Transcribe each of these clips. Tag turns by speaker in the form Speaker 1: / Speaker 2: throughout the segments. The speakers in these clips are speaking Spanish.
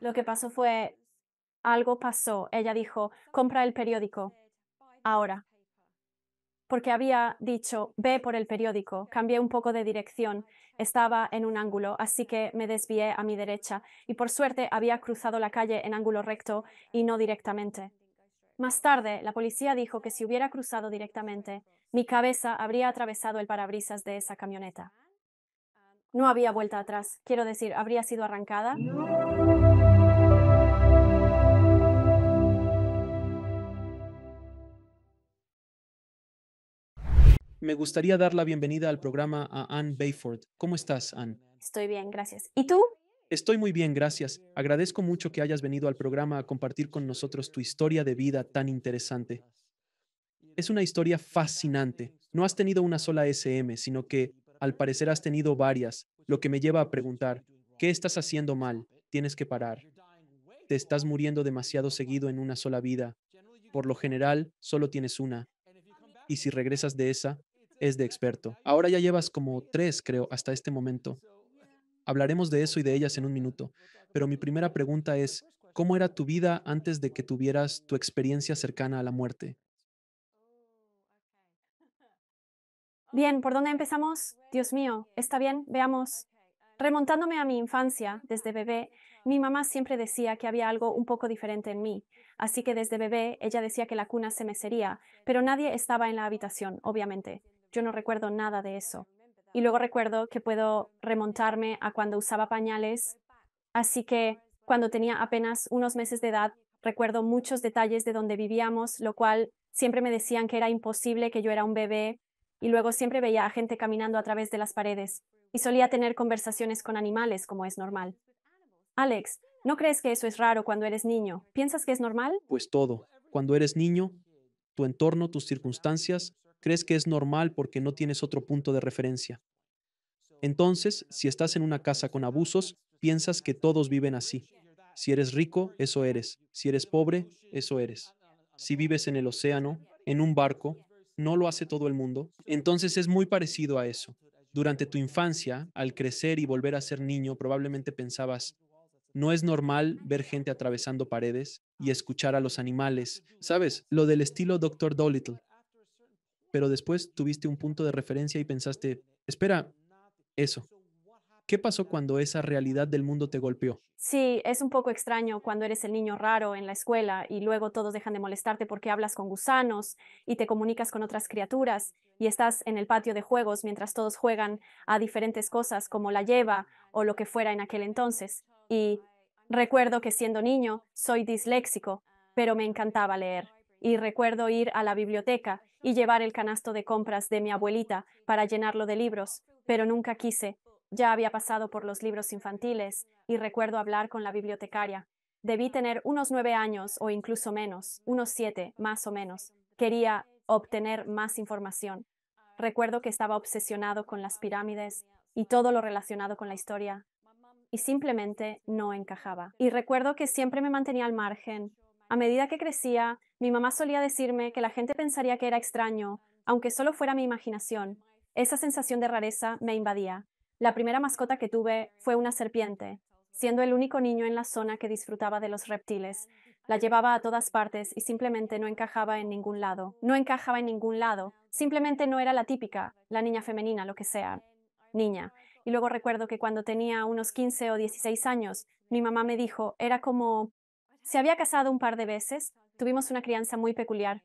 Speaker 1: Lo que pasó fue, algo pasó. Ella dijo, compra el periódico, ahora. Porque había dicho, ve por el periódico. Cambié un poco de dirección. Estaba en un ángulo, así que me desvié a mi derecha y por suerte había cruzado la calle en ángulo recto y no directamente. Más tarde, la policía dijo que si hubiera cruzado directamente, mi cabeza habría atravesado el parabrisas de esa camioneta. No había vuelta atrás, quiero decir, habría sido arrancada.
Speaker 2: Me gustaría dar la bienvenida al programa a Ann Bayford. ¿Cómo estás, Ann?
Speaker 1: Estoy bien, gracias. ¿Y tú?
Speaker 2: Estoy muy bien, gracias. Agradezco mucho que hayas venido al programa a compartir con nosotros tu historia de vida tan interesante. Es una historia fascinante. No has tenido una sola SM, sino que, al parecer, has tenido varias, lo que me lleva a preguntar, ¿qué estás haciendo mal? Tienes que parar. Te estás muriendo demasiado seguido en una sola vida. Por lo general, solo tienes una. Y si regresas de esa, es de experto. Ahora ya llevas como tres, creo, hasta este momento. Hablaremos de eso y de ellas en un minuto, pero mi primera pregunta es, ¿cómo era tu vida antes de que tuvieras tu experiencia cercana a la muerte?
Speaker 1: Bien, ¿por dónde empezamos? Dios mío, está bien, veamos. Remontándome a mi infancia, desde bebé, mi mamá siempre decía que había algo un poco diferente en mí, así que desde bebé ella decía que la cuna se mecería, pero nadie estaba en la habitación, obviamente. Yo no recuerdo nada de eso. Y luego recuerdo que puedo remontarme a cuando usaba pañales, así que cuando tenía apenas unos meses de edad, recuerdo muchos detalles de donde vivíamos, lo cual siempre me decían que era imposible que yo era un bebé, y luego siempre veía a gente caminando a través de las paredes, y solía tener conversaciones con animales como es normal. Alex, ¿no crees que eso es raro cuando eres niño? ¿Piensas que es normal?
Speaker 2: Pues todo. Cuando eres niño, tu entorno, tus circunstancias, crees que es normal porque no tienes otro punto de referencia. Entonces, si estás en una casa con abusos, piensas que todos viven así. Si eres rico, eso eres. Si eres pobre, eso eres. Si vives en el océano, en un barco, no lo hace todo el mundo. Entonces es muy parecido a eso. Durante tu infancia, al crecer y volver a ser niño, probablemente pensabas, no es normal ver gente atravesando paredes y escuchar a los animales. ¿Sabes? Lo del estilo Doctor Dolittle. Pero después tuviste un punto de referencia y pensaste, espera, eso. ¿Qué pasó cuando esa realidad del mundo te golpeó?
Speaker 1: Sí, es un poco extraño cuando eres el niño raro en la escuela y luego todos dejan de molestarte porque hablas con gusanos y te comunicas con otras criaturas y estás en el patio de juegos mientras todos juegan a diferentes cosas como la lleva o lo que fuera en aquel entonces. Y recuerdo que siendo niño soy disléxico, pero me encantaba leer. Y recuerdo ir a la biblioteca y llevar el canasto de compras de mi abuelita para llenarlo de libros, pero nunca quise. Ya había pasado por los libros infantiles y recuerdo hablar con la bibliotecaria. Debí tener unos 9 años o incluso menos, unos 7, más o menos. Quería obtener más información. Recuerdo que estaba obsesionado con las pirámides y todo lo relacionado con la historia, y simplemente no encajaba. Y recuerdo que siempre me mantenía al margen. A medida que crecía, mi mamá solía decirme que la gente pensaría que era extraño, aunque solo fuera mi imaginación. Esa sensación de rareza me invadía. La primera mascota que tuve fue una serpiente, siendo el único niño en la zona que disfrutaba de los reptiles. La llevaba a todas partes y simplemente no encajaba en ningún lado. No encajaba en ningún lado. Simplemente no era la típica, la niña femenina, lo que sea. Niña. Y luego recuerdo que cuando tenía unos 15 o 16 años, mi mamá me dijo, era como, se había casado un par de veces, tuvimos una crianza muy peculiar,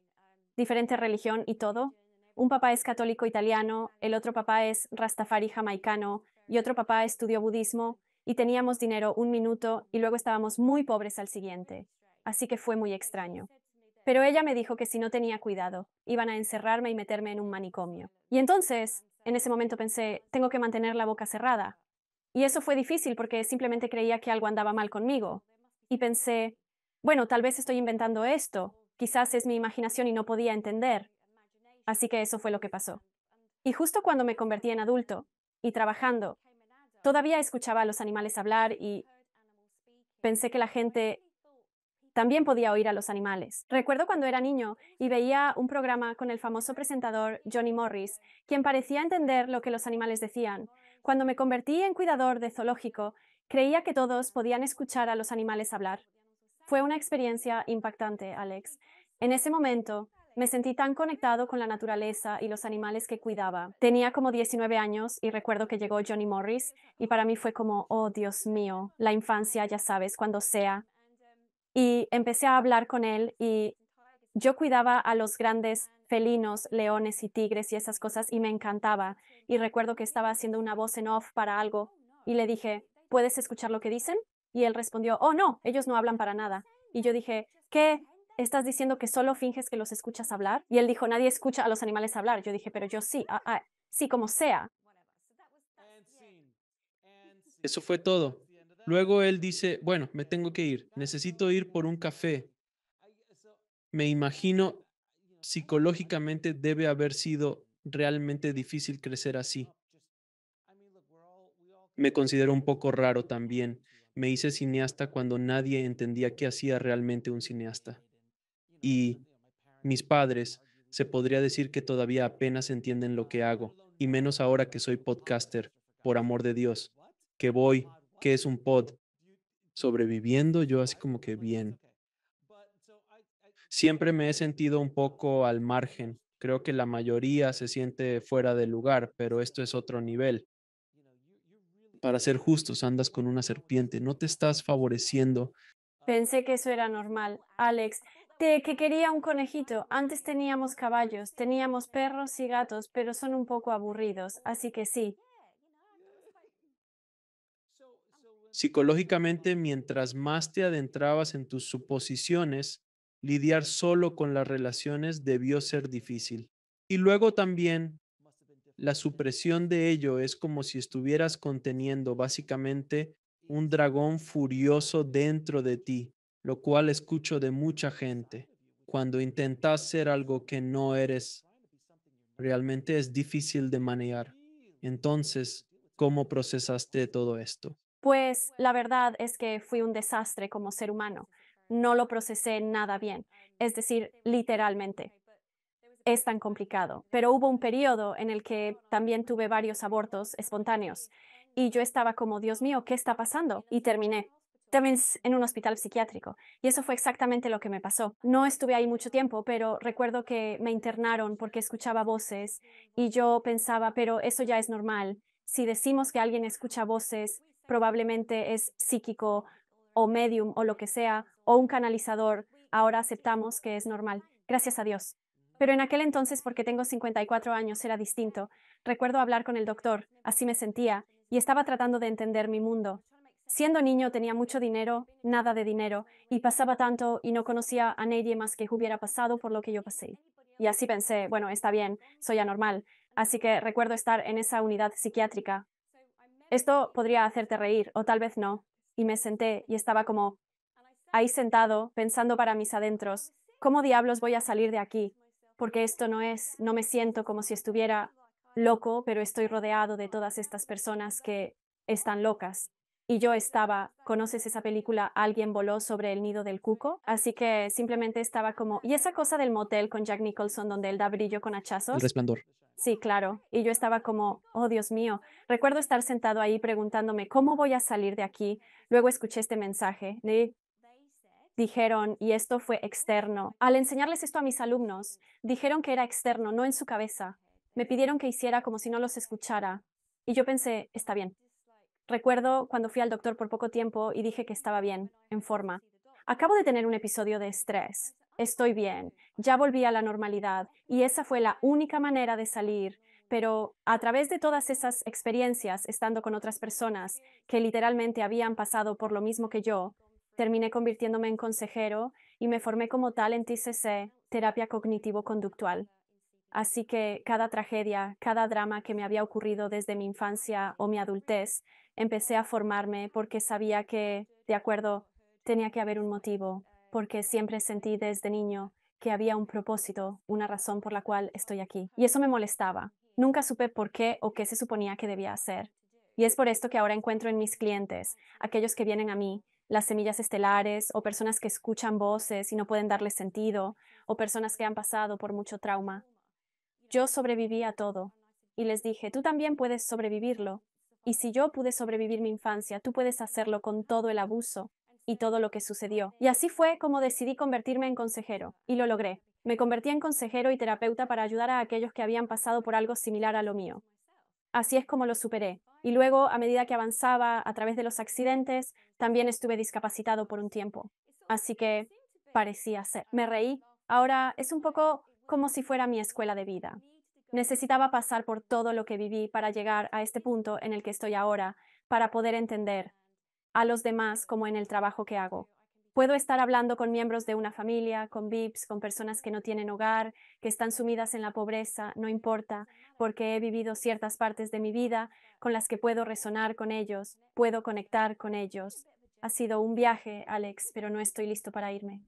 Speaker 1: diferente religión y todo. Un papá es católico italiano, el otro papá es rastafari jamaicano y otro papá estudió budismo y teníamos dinero un minuto y luego estábamos muy pobres al siguiente. Así que fue muy extraño. Pero ella me dijo que si no tenía cuidado, iban a encerrarme y meterme en un manicomio. Y entonces, en ese momento pensé, tengo que mantener la boca cerrada. Y eso fue difícil porque simplemente creía que algo andaba mal conmigo. Y pensé, bueno, tal vez estoy inventando esto, quizás es mi imaginación y no podía entender. Así que eso fue lo que pasó. Y justo cuando me convertí en adulto y trabajando, todavía escuchaba a los animales hablar y pensé que la gente también podía oír a los animales. Recuerdo cuando era niño y veía un programa con el famoso presentador Johnny Morris, quien parecía entender lo que los animales decían. Cuando me convertí en cuidador de zoológico Creía que todos podían escuchar a los animales hablar. Fue una experiencia impactante, Alex. En ese momento, me sentí tan conectado con la naturaleza y los animales que cuidaba. Tenía como 19 años y recuerdo que llegó Johnny Morris y para mí fue como, oh Dios mío, la infancia, ya sabes, cuando sea. Y empecé a hablar con él y yo cuidaba a los grandes felinos, leones y tigres y esas cosas y me encantaba. Y recuerdo que estaba haciendo una voz en off para algo y le dije, ¿puedes escuchar lo que dicen? Y él respondió, oh no, ellos no hablan para nada. Y yo dije, ¿qué? ¿Estás diciendo que solo finges que los escuchas hablar? Y él dijo, nadie escucha a los animales hablar. Yo dije, pero yo sí, sí, como sea.
Speaker 2: Eso fue todo. Luego él dice, bueno, me tengo que ir, necesito ir por un café. Me imagino psicológicamente debe haber sido realmente difícil crecer así. Me considero un poco raro también. Me hice cineasta cuando nadie entendía qué hacía realmente un cineasta. Y mis padres, se podría decir que todavía apenas entienden lo que hago, y menos ahora que soy podcaster, por amor de Dios. Que voy, que es un pod, sobreviviendo, yo así como que bien. Siempre me he sentido un poco al margen. Creo que la mayoría se siente fuera de lugar, pero esto es otro nivel. Para ser justos, andas con una serpiente, no te estás favoreciendo.
Speaker 1: Pensé que eso era normal. Alex, de que quería un conejito. Antes teníamos caballos, teníamos perros y gatos, pero son un poco aburridos, así que sí.
Speaker 2: Psicológicamente, mientras más te adentrabas en tus suposiciones, lidiar solo con las relaciones debió ser difícil. Y luego también la supresión de ello es como si estuvieras conteniendo básicamente un dragón furioso dentro de ti, lo cual escucho de mucha gente. Cuando intentas ser algo que no eres, realmente es difícil de manejar. Entonces, ¿cómo procesaste todo esto?
Speaker 1: Pues la verdad es que fui un desastre como ser humano. No lo procesé nada bien, es decir, literalmente. Es tan complicado. Pero hubo un periodo en el que también tuve varios abortos espontáneos y yo estaba como, Dios mío, ¿qué está pasando? Y terminé. También en un hospital psiquiátrico. Y eso fue exactamente lo que me pasó. No estuve ahí mucho tiempo, pero recuerdo que me internaron porque escuchaba voces y yo pensaba, pero eso ya es normal. Si decimos que alguien escucha voces, probablemente es psíquico o medium o lo que sea, o un canalizador. Ahora aceptamos que es normal. Gracias a Dios. Pero en aquel entonces, porque tengo 54 años, era distinto. Recuerdo hablar con el doctor, así me sentía, y estaba tratando de entender mi mundo. Siendo niño tenía mucho dinero, nada de dinero, y pasaba tanto y no conocía a nadie más que hubiera pasado por lo que yo pasé. Y así pensé, bueno, está bien, soy anormal. Así que recuerdo estar en esa unidad psiquiátrica. Esto podría hacerte reír, o tal vez no. Y me senté y estaba como ahí sentado, pensando para mis adentros, ¿cómo diablos voy a salir de aquí? Porque esto no me siento como si estuviera loco, pero estoy rodeado de todas estas personas que están locas. Y yo estaba, ¿conoces esa película Alguien voló sobre el nido del cuco? Así que simplemente estaba como, ¿y esa cosa del motel con Jack Nicholson donde él da brillo con
Speaker 2: El
Speaker 1: hachazos?
Speaker 2: resplandor.
Speaker 1: Sí, claro. Y yo estaba como, oh Dios mío. Recuerdo estar sentado ahí preguntándome, ¿cómo voy a salir de aquí? Luego escuché este mensaje. Dijeron, y esto fue externo. Al enseñarles esto a mis alumnos, dijeron que era externo, no en su cabeza. Me pidieron que hiciera como si no los escuchara. Y yo pensé, está bien. Recuerdo cuando fui al doctor por poco tiempo y dije que estaba bien, en forma. Acabo de tener un episodio de estrés. Estoy bien. Ya volví a la normalidad y esa fue la única manera de salir. Pero a través de todas esas experiencias, estando con otras personas que literalmente habían pasado por lo mismo que yo, terminé convirtiéndome en consejero y me formé como tal en TCC, terapia cognitivo-conductual. Así que cada tragedia, cada drama que me había ocurrido desde mi infancia o mi adultez, empecé a formarme porque sabía que, de acuerdo, tenía que haber un motivo, porque siempre sentí desde niño que había un propósito, una razón por la cual estoy aquí. Y eso me molestaba. Nunca supe por qué o qué se suponía que debía hacer. Y es por esto que ahora encuentro en mis clientes, aquellos que vienen a mí, las semillas estelares o personas que escuchan voces y no pueden darle sentido, o personas que han pasado por mucho trauma. Yo sobreviví a todo y les dije, tú también puedes sobrevivirlo. Y si yo pude sobrevivir mi infancia, tú puedes hacerlo con todo el abuso y todo lo que sucedió. Y así fue como decidí convertirme en consejero, y lo logré. Me convertí en consejero y terapeuta para ayudar a aquellos que habían pasado por algo similar a lo mío. Así es como lo superé. Y luego, a medida que avanzaba a través de los accidentes, también estuve discapacitado por un tiempo. Así que parecía ser. Me reí. Ahora es un poco como si fuera mi escuela de vida. Necesitaba pasar por todo lo que viví para llegar a este punto en el que estoy ahora, para poder entender a los demás como en el trabajo que hago. Puedo estar hablando con miembros de una familia, con VIPs, con personas que no tienen hogar, que están sumidas en la pobreza, no importa, porque he vivido ciertas partes de mi vida con las que puedo resonar con ellos, puedo conectar con ellos. Ha sido un viaje, Alex, pero no estoy listo para irme.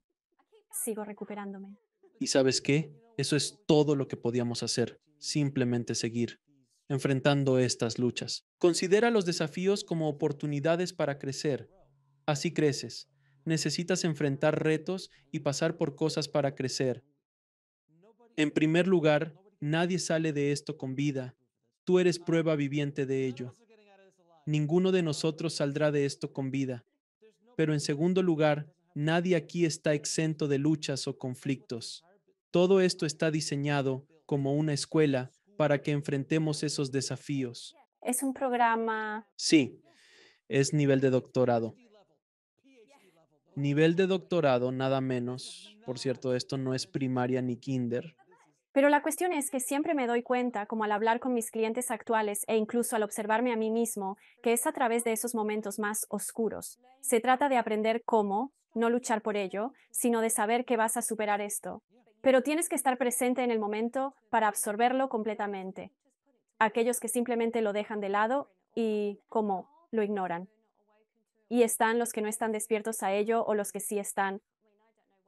Speaker 1: Sigo recuperándome.
Speaker 2: ¿Y sabes qué? Eso es todo lo que podíamos hacer, simplemente seguir, enfrentando estas luchas. Considera los desafíos como oportunidades para crecer. Así creces. Necesitas enfrentar retos y pasar por cosas para crecer. En primer lugar, nadie sale de esto con vida. Tú eres prueba viviente de ello. Ninguno de nosotros saldrá de esto con vida. Pero en segundo lugar, nadie aquí está exento de luchas o conflictos. Todo esto está diseñado como una escuela para que enfrentemos esos desafíos.
Speaker 1: Es un programa.
Speaker 2: Sí, es nivel de doctorado. Nivel de doctorado, nada menos. Por cierto, esto no es primaria ni kinder.
Speaker 1: Pero la cuestión es que siempre me doy cuenta, como al hablar con mis clientes actuales e incluso al observarme a mí mismo, que es a través de esos momentos más oscuros. Se trata de aprender cómo, no luchar por ello, sino de saber que vas a superar esto. Pero tienes que estar presente en el momento para absorberlo completamente. Aquellos que simplemente lo dejan de lado y, como, lo ignoran. Y están los que no están despiertos a ello o los que sí están.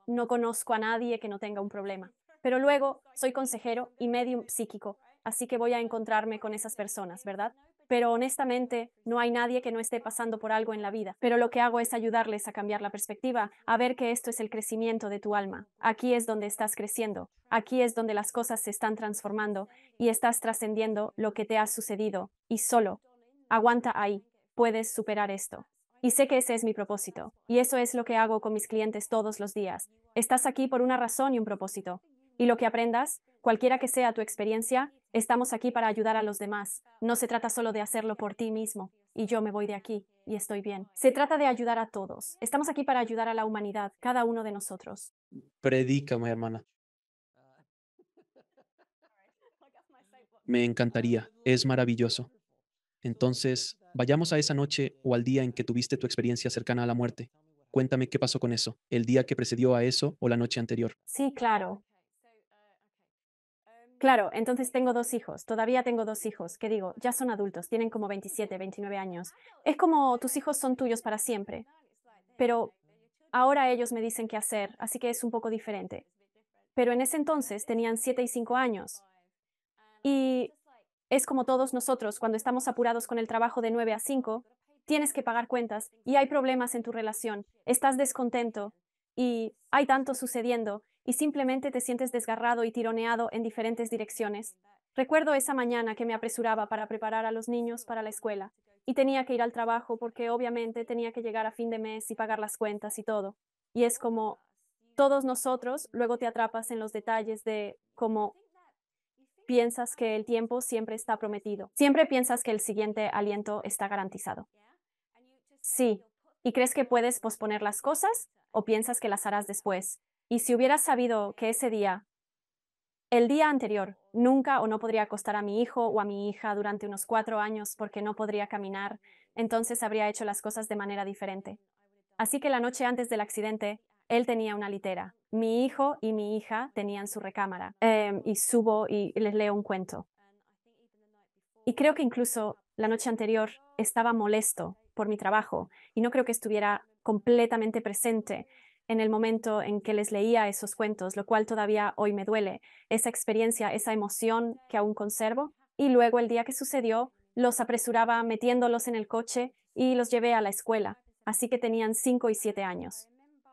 Speaker 1: No conozco a nadie que no tenga un problema. Pero luego soy consejero y medium psíquico, así que voy a encontrarme con esas personas, ¿verdad? Pero honestamente, no hay nadie que no esté pasando por algo en la vida. Pero lo que hago es ayudarles a cambiar la perspectiva, a ver que esto es el crecimiento de tu alma. Aquí es donde estás creciendo. Aquí es donde las cosas se están transformando y estás trascendiendo lo que te ha sucedido. Y solo, aguanta ahí. Puedes superar esto. Y sé que ese es mi propósito. Y eso es lo que hago con mis clientes todos los días. Estás aquí por una razón y un propósito. Y lo que aprendas, cualquiera que sea tu experiencia, estamos aquí para ayudar a los demás. No se trata solo de hacerlo por ti mismo. Y yo me voy de aquí y estoy bien. Se trata de ayudar a todos. Estamos aquí para ayudar a la humanidad, cada uno de nosotros.
Speaker 2: Predícame, hermana. Me encantaría. Es maravilloso. Entonces, vayamos a esa noche o al día en que tuviste tu experiencia cercana a la muerte. Cuéntame qué pasó con eso, el día que precedió a eso o la noche anterior.
Speaker 1: Sí, claro. Claro, entonces tengo dos hijos, todavía tengo dos hijos, que digo, ya son adultos, tienen como 27, 29 años. Es como tus hijos son tuyos para siempre, pero ahora ellos me dicen qué hacer, así que es un poco diferente. Pero en ese entonces tenían 7 y 5 años. Y es como todos nosotros, cuando estamos apurados con el trabajo de 9 a 5, tienes que pagar cuentas y hay problemas en tu relación, estás descontento y hay tanto sucediendo y simplemente te sientes desgarrado y tironeado en diferentes direcciones. Recuerdo esa mañana que me apresuraba para preparar a los niños para la escuela y tenía que ir al trabajo porque obviamente tenía que llegar a fin de mes y pagar las cuentas y todo. Y es como todos nosotros, luego te atrapas en los detalles de cómo piensas que el tiempo siempre está prometido. Siempre piensas que el siguiente aliento está garantizado. Sí. ¿Y crees que puedes posponer las cosas o piensas que las harás después? Y si hubieras sabido que ese día, el día anterior, nunca o no podría acostar a mi hijo o a mi hija durante unos 4 años porque no podría caminar, entonces habría hecho las cosas de manera diferente. Así que la noche antes del accidente, él tenía una litera. Mi hijo y mi hija tenían su recámara. Y subo y les leo un cuento. Y creo que incluso la noche anterior estaba molesto por mi trabajo y no creo que estuviera completamente presente en el momento en que les leía esos cuentos, lo cual todavía hoy me duele, esa experiencia, esa emoción que aún conservo. Y luego el día que sucedió, los apresuraba metiéndolos en el coche y los llevé a la escuela, así que tenían 5 y 7 años.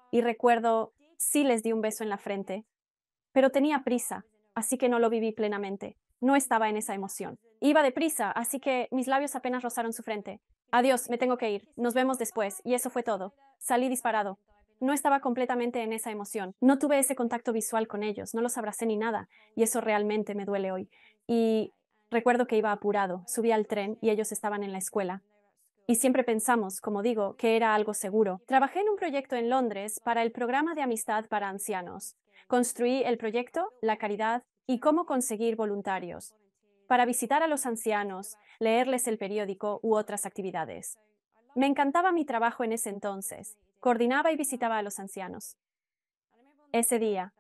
Speaker 1: Y recuerdo, sí les di un beso en la frente, pero tenía prisa, así que no lo viví plenamente. No estaba en esa emoción. Iba deprisa, así que mis labios apenas rozaron su frente. Adiós, me tengo que ir. Nos vemos después. Y eso fue todo. Salí disparado. No estaba completamente en esa emoción. No tuve ese contacto visual con ellos, no los abracé ni nada, y eso realmente me duele hoy. Y recuerdo que iba apurado, subí al tren y ellos estaban en la escuela. Y siempre pensamos, como digo, que era algo seguro. Trabajé en un proyecto en Londres para el programa de amistad para ancianos. Construí el proyecto, la caridad y cómo conseguir voluntarios para visitar a los ancianos, leerles el periódico u otras actividades. Me encantaba mi trabajo en ese entonces. Coordinaba y visitaba a los ancianos. Ese día,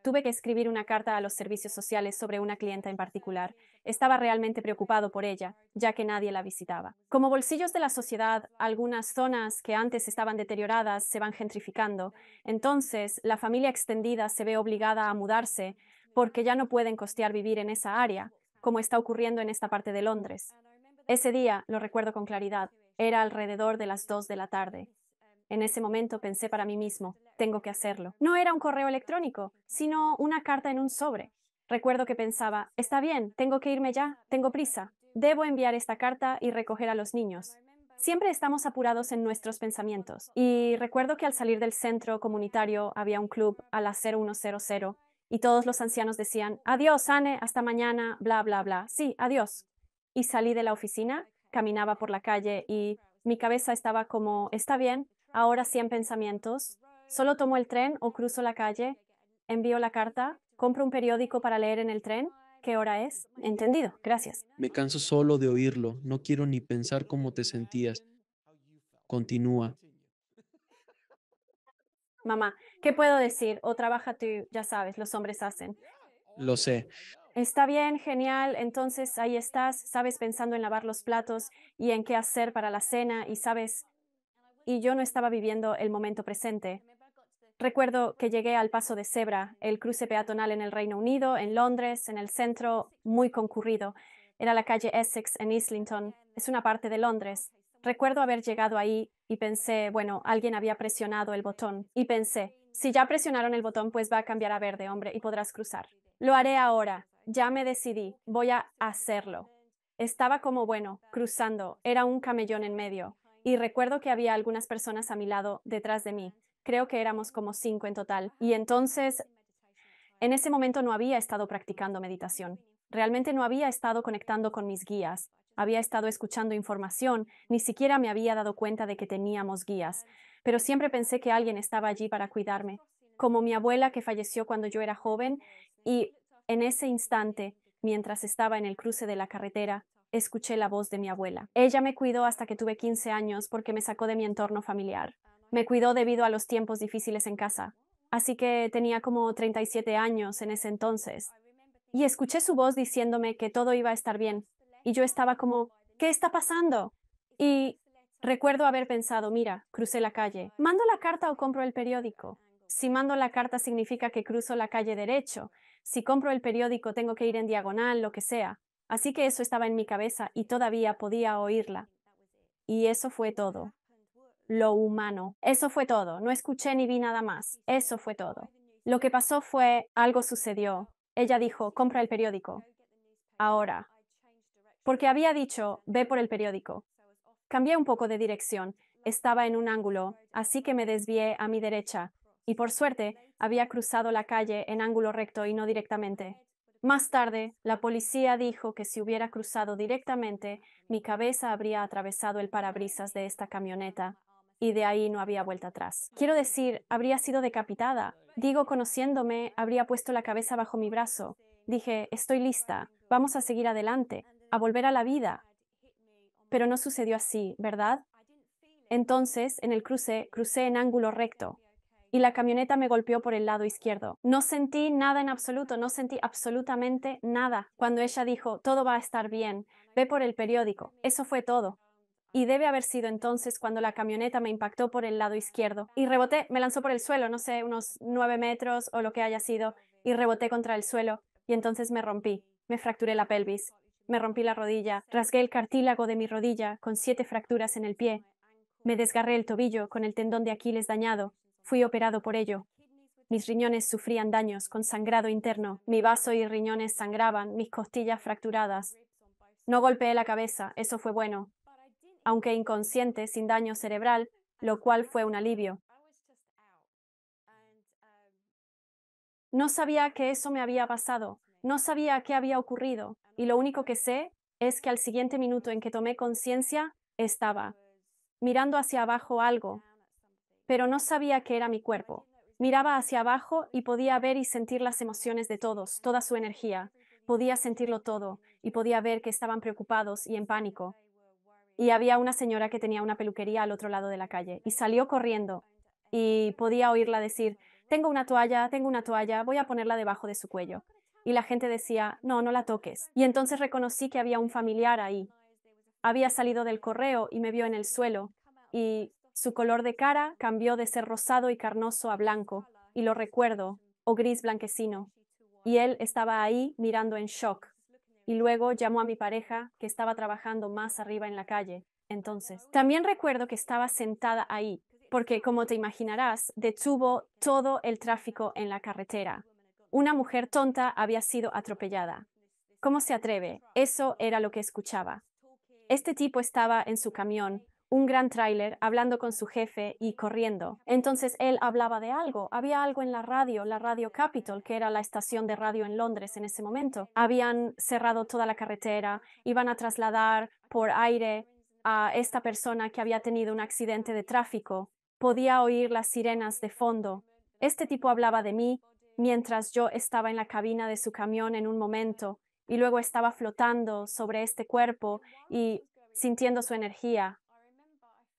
Speaker 1: tuve que escribir una carta a los servicios sociales sobre una clienta en particular. Estaba realmente preocupado por ella, ya que nadie la visitaba. Como bolsillos de la sociedad, algunas zonas que antes estaban deterioradas se van gentrificando. Entonces, la familia extendida se ve obligada a mudarse porque ya no pueden costear vivir en esa área, como está ocurriendo en esta parte de Londres. Ese día, lo recuerdo con claridad, era alrededor de las 2 de la tarde. En ese momento pensé para mí mismo, tengo que hacerlo. No era un correo electrónico, sino una carta en un sobre. Recuerdo que pensaba, está bien, tengo que irme ya, tengo prisa. Debo enviar esta carta y recoger a los niños. Siempre estamos apurados en nuestros pensamientos. Y recuerdo que al salir del centro comunitario había un club a las 0100 y todos los ancianos decían, adiós, Anne, hasta mañana, bla, bla, bla. Sí, adiós. Y salí de la oficina, caminaba por la calle y mi cabeza estaba como, está bien, ahora 100 pensamientos. Solo tomo el tren o cruzo la calle, envío la carta, compro un periódico para leer en el tren. ¿Qué hora es? Entendido, gracias.
Speaker 2: Me canso solo de oírlo, no quiero ni pensar cómo te sentías. Continúa.
Speaker 1: Mamá, ¿qué puedo decir? O trabaja tú, ya sabes, los hombres hacen.
Speaker 2: Lo sé.
Speaker 1: Está bien, genial. Entonces ahí estás, sabes, pensando en lavar los platos y en qué hacer para la cena y sabes, y yo no estaba viviendo el momento presente. Recuerdo que llegué al paso de cebra, el cruce peatonal en el Reino Unido, en Londres, en el centro, muy concurrido. Era la calle Essex en Islington. Es una parte de Londres. Recuerdo haber llegado ahí y pensé, bueno, alguien había presionado el botón. Y pensé, si ya presionaron el botón, pues va a cambiar a verde, hombre, y podrás cruzar. Lo haré ahora. Ya me decidí. Voy a hacerlo. Estaba como, bueno, cruzando. Era un camellón en medio. Y recuerdo que había algunas personas a mi lado, detrás de mí. Creo que éramos como 5 en total. Y entonces, en ese momento no había estado practicando meditación. Realmente no había estado conectando con mis guías. Había estado escuchando información, ni siquiera me había dado cuenta de que teníamos guías. Pero siempre pensé que alguien estaba allí para cuidarme, como mi abuela que falleció cuando yo era joven. Y en ese instante, mientras estaba en el cruce de la carretera, escuché la voz de mi abuela. Ella me cuidó hasta que tuve 15 años porque me sacó de mi entorno familiar. Me cuidó debido a los tiempos difíciles en casa. Así que tenía como 37 años en ese entonces. Y escuché su voz diciéndome que todo iba a estar bien. Y yo estaba como, ¿qué está pasando? Y recuerdo haber pensado, mira, crucé la calle. ¿Mando la carta o compro el periódico? Si mando la carta significa que cruzo la calle derecho. Si compro el periódico tengo que ir en diagonal, lo que sea. Así que eso estaba en mi cabeza y todavía podía oírla. Y eso fue todo. Lo humano. Eso fue todo. No escuché ni vi nada más. Eso fue todo. Lo que pasó fue, algo sucedió. Ella dijo, compra el periódico. Ahora. Porque había dicho, ve por el periódico. Cambié un poco de dirección. Estaba en un ángulo, así que me desvié a mi derecha. Y por suerte, había cruzado la calle en ángulo recto y no directamente. Más tarde, la policía dijo que si hubiera cruzado directamente, mi cabeza habría atravesado el parabrisas de esta camioneta y de ahí no había vuelta atrás. Quiero decir, habría sido decapitada. Digo, conociéndome, habría puesto la cabeza bajo mi brazo. Dije, estoy lista, vamos a seguir adelante, a volver a la vida. Pero no sucedió así, ¿verdad? Entonces, en el cruce, crucé en ángulo recto y la camioneta me golpeó por el lado izquierdo. No sentí nada en absoluto, no sentí absolutamente nada. Cuando ella dijo, todo va a estar bien, ve por el periódico, eso fue todo. Y debe haber sido entonces cuando la camioneta me impactó por el lado izquierdo. Y reboté, me lanzó por el suelo, no sé, unos 9 metros o lo que haya sido, y reboté contra el suelo, y entonces me rompí, me fracturé la pelvis, me rompí la rodilla, rasgué el cartílago de mi rodilla con 7 fracturas en el pie, me desgarré el tobillo con el tendón de Aquiles dañado, fui operado por ello. Mis riñones sufrían daños con sangrado interno, mi vaso y riñones sangraban, mis costillas fracturadas. No golpeé la cabeza, eso fue bueno, aunque inconsciente, sin daño cerebral, lo cual fue un alivio. No sabía que eso me había pasado, no sabía qué había ocurrido, y lo único que sé es que al siguiente minuto en que tomé conciencia, estaba mirando hacia abajo algo, pero no sabía que era mi cuerpo. Miraba hacia abajo y podía ver y sentir las emociones de todos, toda su energía. Podía sentirlo todo y podía ver que estaban preocupados y en pánico. Y había una señora que tenía una peluquería al otro lado de la calle y salió corriendo y podía oírla decir, tengo una toalla, voy a ponerla debajo de su cuello. Y la gente decía, no, no la toques. Y entonces reconocí que había un familiar ahí. Había salido del correo y me vio en el suelo, y su color de cara cambió de ser rosado y carnoso a blanco, y lo recuerdo, o gris blanquecino. Y él estaba ahí mirando en shock. Y luego llamó a mi pareja, que estaba trabajando más arriba en la calle. Entonces, también recuerdo que estaba sentada ahí, porque, como te imaginarás, detuvo todo el tráfico en la carretera. Una mujer tonta había sido atropellada. ¿Cómo se atreve? Eso era lo que escuchaba. Este tipo estaba en su camión, un gran tráiler, hablando con su jefe y corriendo. Entonces él hablaba de algo. Había algo en la radio Capitol, que era la estación de radio en Londres en ese momento. Habían cerrado toda la carretera, iban a trasladar por aire a esta persona que había tenido un accidente de tráfico. Podía oír las sirenas de fondo. Este tipo hablaba de mí mientras yo estaba en la cabina de su camión en un momento y luego estaba flotando sobre este cuerpo y sintiendo su energía.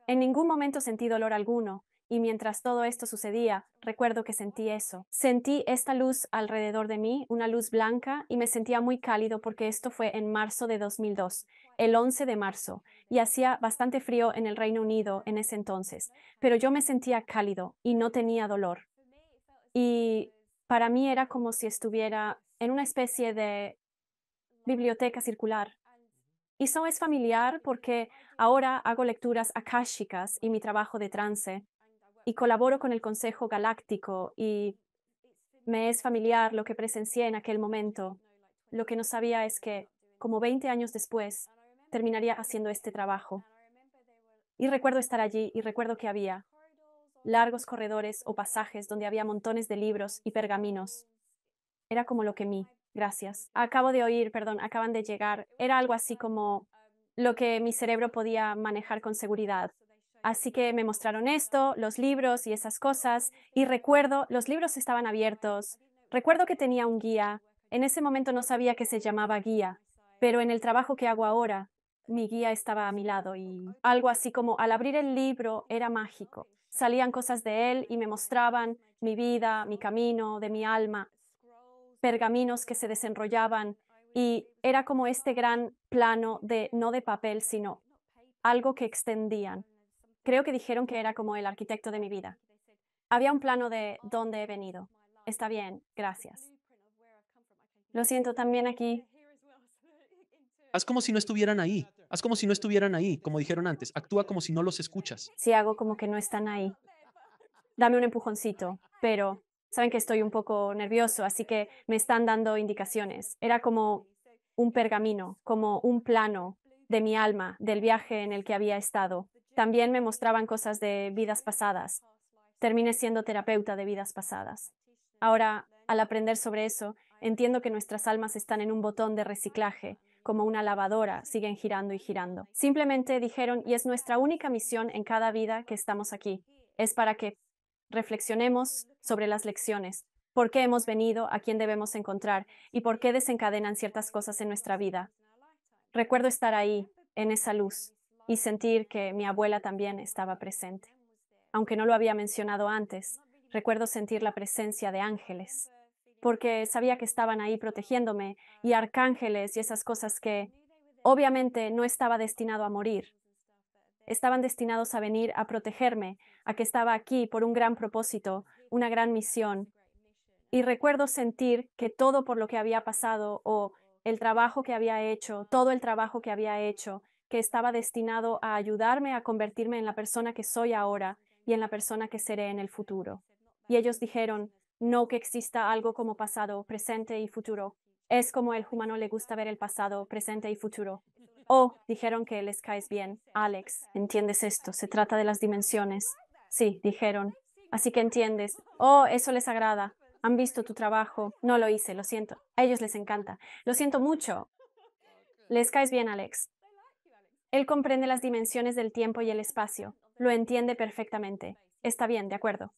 Speaker 1: En ningún momento sentí dolor alguno, y mientras todo esto sucedía, recuerdo que sentí eso. Sentí esta luz alrededor de mí, una luz blanca, y me sentía muy cálido porque esto fue en marzo de 2002, el 11 de marzo, y hacía bastante frío en el Reino Unido en ese entonces, pero yo me sentía cálido y no tenía dolor. Y para mí era como si estuviera en una especie de biblioteca circular. Y eso es familiar porque ahora hago lecturas akáshicas y mi trabajo de trance, y colaboro con el Consejo Galáctico, y me es familiar lo que presencié en aquel momento. Lo que no sabía es que, como 20 años después, terminaría haciendo este trabajo. Y recuerdo estar allí y recuerdo que había largos corredores o pasajes donde había montones de libros y pergaminos. Era como lo que mí. Gracias. Acabo de oír, perdón, acaban de llegar. Era algo así como lo que mi cerebro podía manejar con seguridad. Así que me mostraron esto, los libros y esas cosas, y recuerdo, los libros estaban abiertos. Recuerdo que tenía un guía. En ese momento no sabía que se llamaba guía, pero en el trabajo que hago ahora, mi guía estaba a mi lado y algo así como al abrir el libro era mágico. Salían cosas de él y me mostraban mi vida, mi camino, de mi alma, pergaminos que se desenrollaban, y era como este gran plano de no de papel, sino algo que extendían. Creo que dijeron que era como el arquitecto de mi vida. Había un plano de dónde he venido. Está bien, gracias. Lo siento también aquí.
Speaker 2: Haz como si no estuvieran ahí. Haz como si no estuvieran ahí, como dijeron antes. Actúa como si no los escuchas.
Speaker 1: Si hago como que no están ahí. Dame un empujoncito, pero saben que estoy un poco nervioso, así que me están dando indicaciones. Era como un pergamino, como un plano de mi alma, del viaje en el que había estado. También me mostraban cosas de vidas pasadas. Terminé siendo terapeuta de vidas pasadas. Ahora, al aprender sobre eso, entiendo que nuestras almas están en un botón de reciclaje, como una lavadora, siguen girando y girando. Simplemente dijeron, y es nuestra única misión en cada vida que estamos aquí. Es para que reflexionemos sobre las lecciones, por qué hemos venido, a quién debemos encontrar y por qué desencadenan ciertas cosas en nuestra vida. Recuerdo estar ahí, en esa luz, y sentir que mi abuela también estaba presente. Aunque no lo había mencionado antes, recuerdo sentir la presencia de ángeles, porque sabía que estaban ahí protegiéndome, y arcángeles y esas cosas que obviamente no estaba destinado a morir. Estaban destinados a venir a protegerme, a que estaba aquí por un gran propósito, una gran misión. Y recuerdo sentir que todo por lo que había pasado, o el trabajo que había hecho, todo el trabajo que había hecho, que estaba destinado a ayudarme a convertirme en la persona que soy ahora y en la persona que seré en el futuro. Y ellos dijeron, no que exista algo como pasado, presente y futuro. Es como el humano le gusta ver el pasado, presente y futuro. Oh, dijeron que les caes bien. Alex, ¿entiendes esto? Se trata de las dimensiones. Sí, dijeron. Así que entiendes. Oh, eso les agrada. Han visto tu trabajo. No lo hice, lo siento. A ellos les encanta. Lo siento mucho. Les caes bien, Alex. Él comprende las dimensiones del tiempo y el espacio. Lo entiende perfectamente. Está bien, de acuerdo.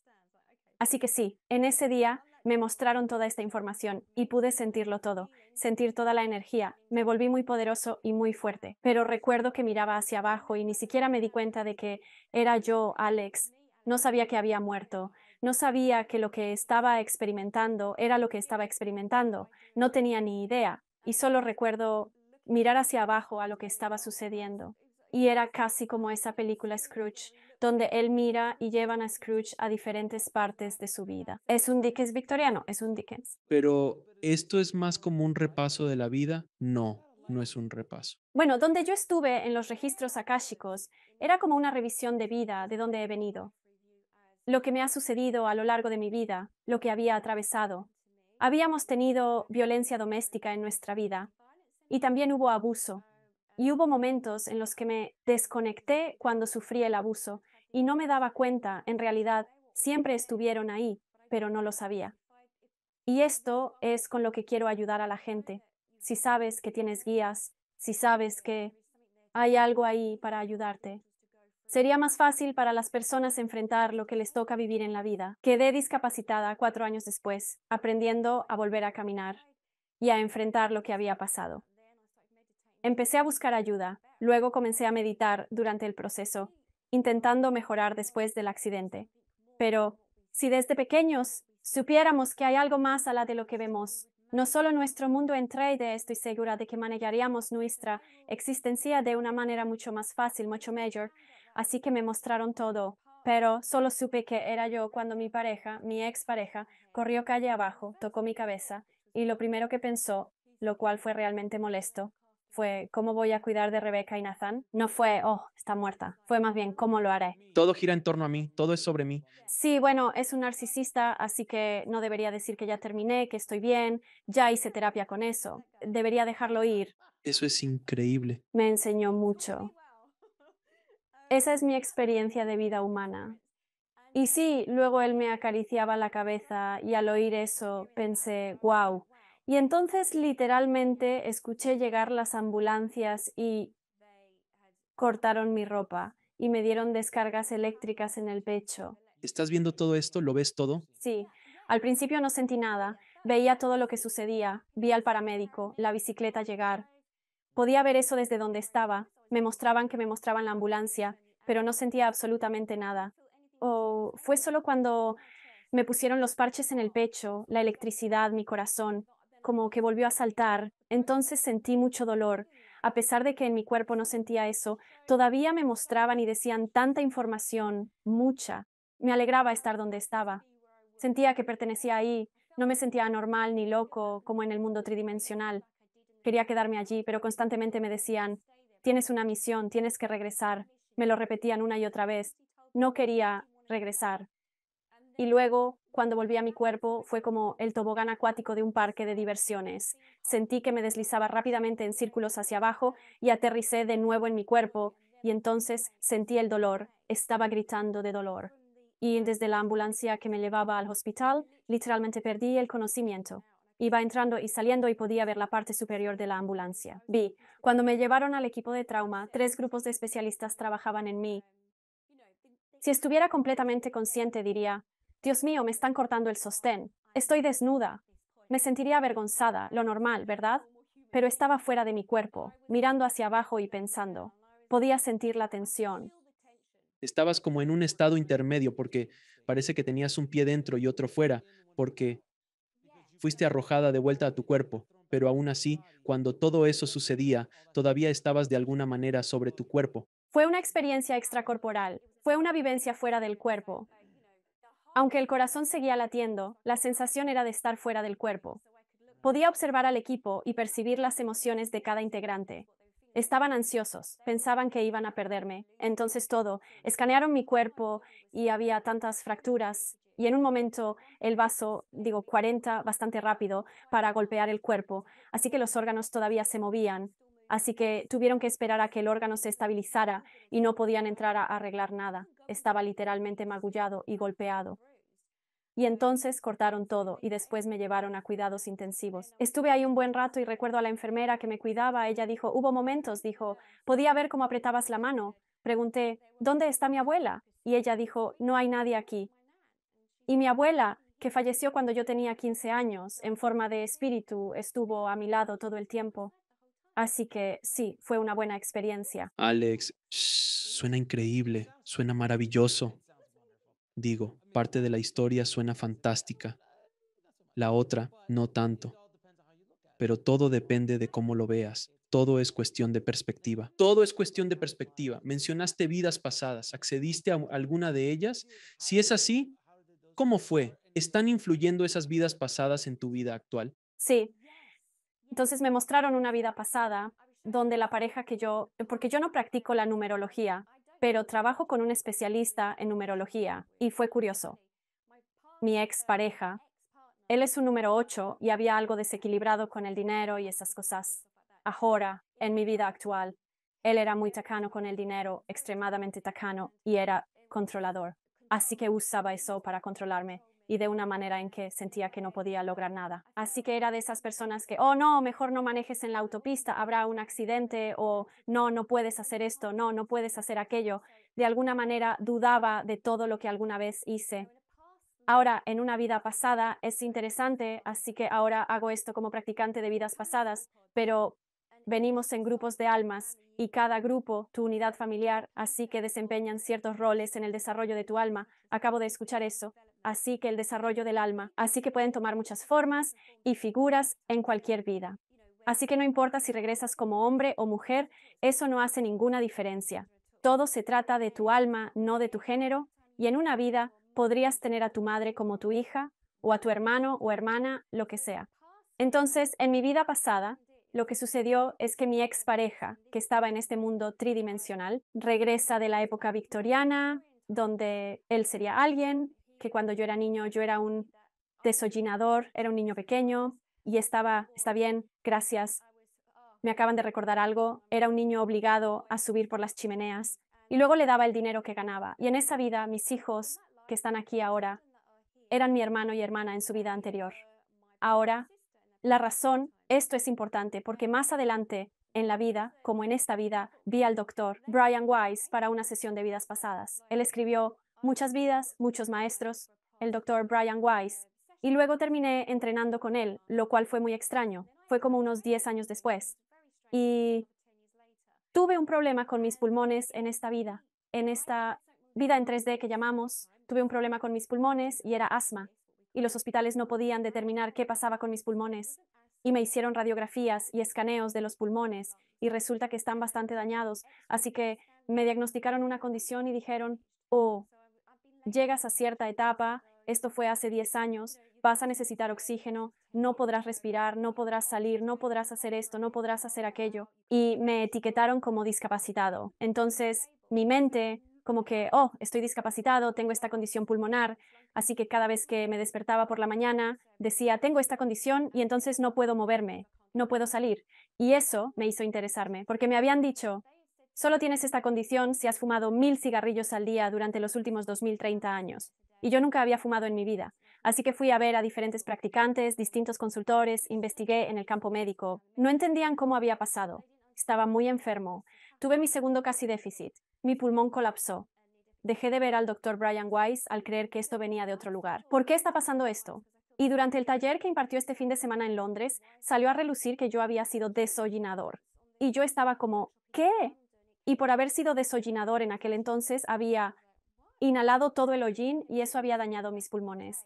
Speaker 1: Así que sí, en ese día me mostraron toda esta información y pude sentirlo todo, sentir toda la energía. Me volví muy poderoso y muy fuerte. Pero recuerdo que miraba hacia abajo y ni siquiera me di cuenta de que era yo, Alex. No sabía que había muerto. No sabía que lo que estaba experimentando era lo que estaba experimentando. No tenía ni idea. Y solo recuerdo mirar hacia abajo a lo que estaba sucediendo. Y era casi como esa película Scrooge, donde él mira y llevan a Scrooge a diferentes partes de su vida. ¿Es un Dickens victoriano? Es un Dickens.
Speaker 2: Pero, ¿esto es más como un repaso de la vida? No, no es un repaso.
Speaker 1: Bueno, donde yo estuve en los registros akáshicos, era como una revisión de vida, de dónde he venido, lo que me ha sucedido a lo largo de mi vida, lo que había atravesado. Habíamos tenido violencia doméstica en nuestra vida y también hubo abuso. Y hubo momentos en los que me desconecté cuando sufrí el abuso y no me daba cuenta, en realidad, siempre estuvieron ahí, pero no lo sabía. Y esto es con lo que quiero ayudar a la gente. Si sabes que tienes guías, si sabes que hay algo ahí para ayudarte, sería más fácil para las personas enfrentar lo que les toca vivir en la vida. Quedé discapacitada 4 años después, aprendiendo a volver a caminar y a enfrentar lo que había pasado. Empecé a buscar ayuda, luego comencé a meditar durante el proceso, intentando mejorar después del accidente. Pero si desde pequeños supiéramos que hay algo más allá de lo que vemos, no solo nuestro mundo en 3D, estoy segura de que manejaríamos nuestra existencia de una manera mucho más fácil, mucho mayor. Así que me mostraron todo, pero solo supe que era yo cuando mi pareja, mi expareja, corrió calle abajo, tocó mi cabeza y lo primero que pensó, lo cual fue realmente molesto, fue ¿cómo voy a cuidar de Rebeca y Nathan? No fue, oh, está muerta. Fue más bien, ¿cómo lo haré?
Speaker 2: Todo gira en torno a mí, todo es sobre mí.
Speaker 1: Sí, bueno, es un narcisista, así que no debería decir que ya terminé, que estoy bien, ya hice terapia con eso. Debería dejarlo ir.
Speaker 2: Eso es increíble.
Speaker 1: Me enseñó mucho. Esa es mi experiencia de vida humana. Y sí, luego él me acariciaba la cabeza y al oír eso pensé, wow. Y entonces literalmente escuché llegar las ambulancias y cortaron mi ropa y me dieron descargas eléctricas en el pecho.
Speaker 2: ¿Estás viendo todo esto? ¿Lo ves todo?
Speaker 1: Sí, al principio no sentí nada, veía todo lo que sucedía, vi al paramédico, la bicicleta llegar. Podía ver eso desde donde estaba, me mostraban la ambulancia, pero no sentía absolutamente nada. O fue solo cuando me pusieron los parches en el pecho, la electricidad, mi corazón, como que volvió a saltar. Entonces sentí mucho dolor. A pesar de que en mi cuerpo no sentía eso, todavía me mostraban y decían tanta información, mucha. Me alegraba estar donde estaba. Sentía que pertenecía ahí, no me sentía anormal ni loco como en el mundo tridimensional. Quería quedarme allí, pero constantemente me decían, tienes una misión, tienes que regresar. Me lo repetían una y otra vez. No quería regresar. Y luego, cuando volví a mi cuerpo, fue como el tobogán acuático de un parque de diversiones. Sentí que me deslizaba rápidamente en círculos hacia abajo y aterricé de nuevo en mi cuerpo, y entonces sentí el dolor, estaba gritando de dolor. Y desde la ambulancia que me llevaba al hospital, literalmente perdí el conocimiento. Iba entrando y saliendo y podía ver la parte superior de la ambulancia. Vi, cuando me llevaron al equipo de trauma, 3 grupos de especialistas trabajaban en mí. Si estuviera completamente consciente, diría, Dios mío, me están cortando el sostén. Estoy desnuda. Me sentiría avergonzada, lo normal, ¿verdad? Pero estaba fuera de mi cuerpo, mirando hacia abajo y pensando. Podía sentir la tensión.
Speaker 2: Estabas como en un estado intermedio porque parece que tenías un pie dentro y otro fuera, porque fuiste arrojada de vuelta a tu cuerpo, pero aún así, cuando todo eso sucedía, todavía estabas de alguna manera sobre tu cuerpo.
Speaker 1: Fue una experiencia extracorporal, fue una vivencia fuera del cuerpo. Aunque el corazón seguía latiendo, la sensación era de estar fuera del cuerpo. Podía observar al equipo y percibir las emociones de cada integrante. Estaban ansiosos, pensaban que iban a perderme. Entonces todo, escanearon mi cuerpo y había tantas fracturas. Y en un momento el vaso, 40, bastante rápido para golpear el cuerpo, así que los órganos todavía se movían, así que tuvieron que esperar a que el órgano se estabilizara y no podían entrar a arreglar nada. Estaba literalmente magullado y golpeado. Y entonces cortaron todo y después me llevaron a cuidados intensivos. Estuve ahí un buen rato y recuerdo a la enfermera que me cuidaba. Ella dijo, hubo momentos, dijo, podía ver cómo apretabas la mano. Pregunté, ¿dónde está mi abuela? Y ella dijo, no hay nadie aquí. Y mi abuela, que falleció cuando yo tenía 15 años, en forma de espíritu, estuvo a mi lado todo el tiempo. Así que sí, fue una buena experiencia.
Speaker 2: Alex, suena increíble, suena maravilloso. Digo, parte de la historia suena fantástica, la otra no tanto, pero todo depende de cómo lo veas. Todo es cuestión de perspectiva. Todo es cuestión de perspectiva. Mencionaste vidas pasadas. ¿Accediste a alguna de ellas? Si es así, ¿cómo fue? ¿Están influyendo esas vidas pasadas en tu vida actual?
Speaker 1: Sí, entonces me mostraron una vida pasada donde la pareja que porque yo no practico la numerología, pero trabajo con un especialista en numerología y fue curioso. Mi ex pareja, él es un número 8 y había algo desequilibrado con el dinero y esas cosas. Ahora, en mi vida actual, él era muy tacano con el dinero, extremadamente tacano y era controlador. Así que usaba eso para controlarme y de una manera en que sentía que no podía lograr nada. Así que era de esas personas que, oh no, mejor no manejes en la autopista, habrá un accidente o no, no puedes hacer esto, no, no puedes hacer aquello. De alguna manera dudaba de todo lo que alguna vez hice. Ahora, en una vida pasada es interesante, así que ahora hago esto como practicante de vidas pasadas, pero venimos en grupos de almas y cada grupo, tu unidad familiar, así que desempeñan ciertos roles en el desarrollo de tu alma. Acabo de escuchar eso. Así que el desarrollo del alma, así que pueden tomar muchas formas y figuras en cualquier vida. Así que no importa si regresas como hombre o mujer, eso no hace ninguna diferencia. Todo se trata de tu alma, no de tu género, y en una vida podrías tener a tu madre como tu hija, o a tu hermano o hermana, lo que sea. Entonces, en mi vida pasada, lo que sucedió es que mi expareja, que estaba en este mundo tridimensional, regresa de la época victoriana, donde él sería alguien, que cuando yo era niño yo era un desollinador, era un niño pequeño, y está bien, gracias. Me acaban de recordar algo, era un niño obligado a subir por las chimeneas, y luego le daba el dinero que ganaba. Y en esa vida, mis hijos, que están aquí ahora, eran mi hermano y hermana en su vida anterior. Ahora, la razón, esto es importante, porque más adelante en la vida, como en esta vida, vi al doctor Brian Weiss para una sesión de vidas pasadas. Él escribió muchas vidas, muchos maestros, el doctor Brian Weiss, y luego terminé entrenando con él, lo cual fue muy extraño. Fue como unos 10 años después. Y tuve un problema con mis pulmones en esta vida en 3D que llamamos. Tuve un problema con mis pulmones y era asma. Y los hospitales no podían determinar qué pasaba con mis pulmones. Y me hicieron radiografías y escaneos de los pulmones y resulta que están bastante dañados. Así que me diagnosticaron una condición y dijeron, oh, llegas a cierta etapa, esto fue hace 10 años, vas a necesitar oxígeno, no podrás respirar, no podrás salir, no podrás hacer esto, no podrás hacer aquello. Y me etiquetaron como discapacitado. Entonces, mi mente, como que, oh, estoy discapacitado, tengo esta condición pulmonar, así que cada vez que me despertaba por la mañana, decía, tengo esta condición y entonces no puedo moverme, no puedo salir. Y eso me hizo interesarme, porque me habían dicho, solo tienes esta condición si has fumado 1000 cigarrillos al día durante los últimos 2030 años. Y yo nunca había fumado en mi vida. Así que fui a ver a diferentes practicantes, distintos consultores, investigué en el campo médico. No entendían cómo había pasado. Estaba muy enfermo. Tuve mi segundo casi déficit. Mi pulmón colapsó. Dejé de ver al doctor Brian Weiss al creer que esto venía de otro lugar. ¿Por qué está pasando esto? Y durante el taller que impartió este fin de semana en Londres, salió a relucir que yo había sido desollinador. Y yo estaba como, ¿qué? Y por haber sido desollinador en aquel entonces, había inhalado todo el hollín y eso había dañado mis pulmones.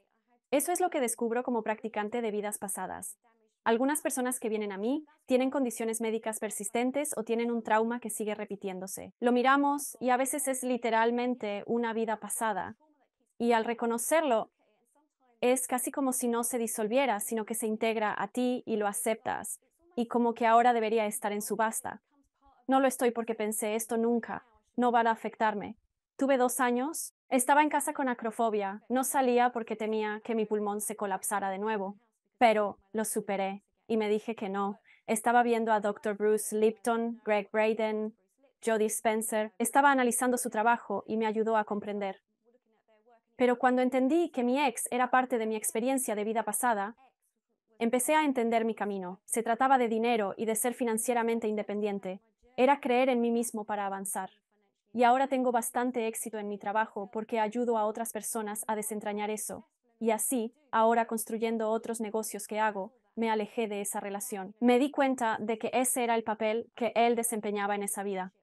Speaker 1: Eso es lo que descubro como practicante de vidas pasadas. Algunas personas que vienen a mí tienen condiciones médicas persistentes o tienen un trauma que sigue repitiéndose. Lo miramos y a veces es literalmente una vida pasada. Y al reconocerlo, es casi como si no se disolviera, sino que se integra a ti y lo aceptas. Y como que ahora debería estar en subasta. No lo estoy porque pensé esto nunca, no va a afectarme. Tuve 2 años. Estaba en casa con acrofobia. No salía porque temía que mi pulmón se colapsara de nuevo. Pero lo superé y me dije que no. Estaba viendo a Dr. Bruce Lipton, Greg Braden, Jody Spencer. Estaba analizando su trabajo y me ayudó a comprender. Pero cuando entendí que mi ex era parte de mi experiencia de vida pasada, empecé a entender mi camino. Se trataba de dinero y de ser financieramente independiente. Era creer en mí mismo para avanzar. Y ahora tengo bastante éxito en mi trabajo porque ayudo a otras personas a desentrañar eso. Y así, ahora construyendo otros negocios que hago, me alejé de esa relación. Me di cuenta de que ese era el papel que él desempeñaba en esa vida.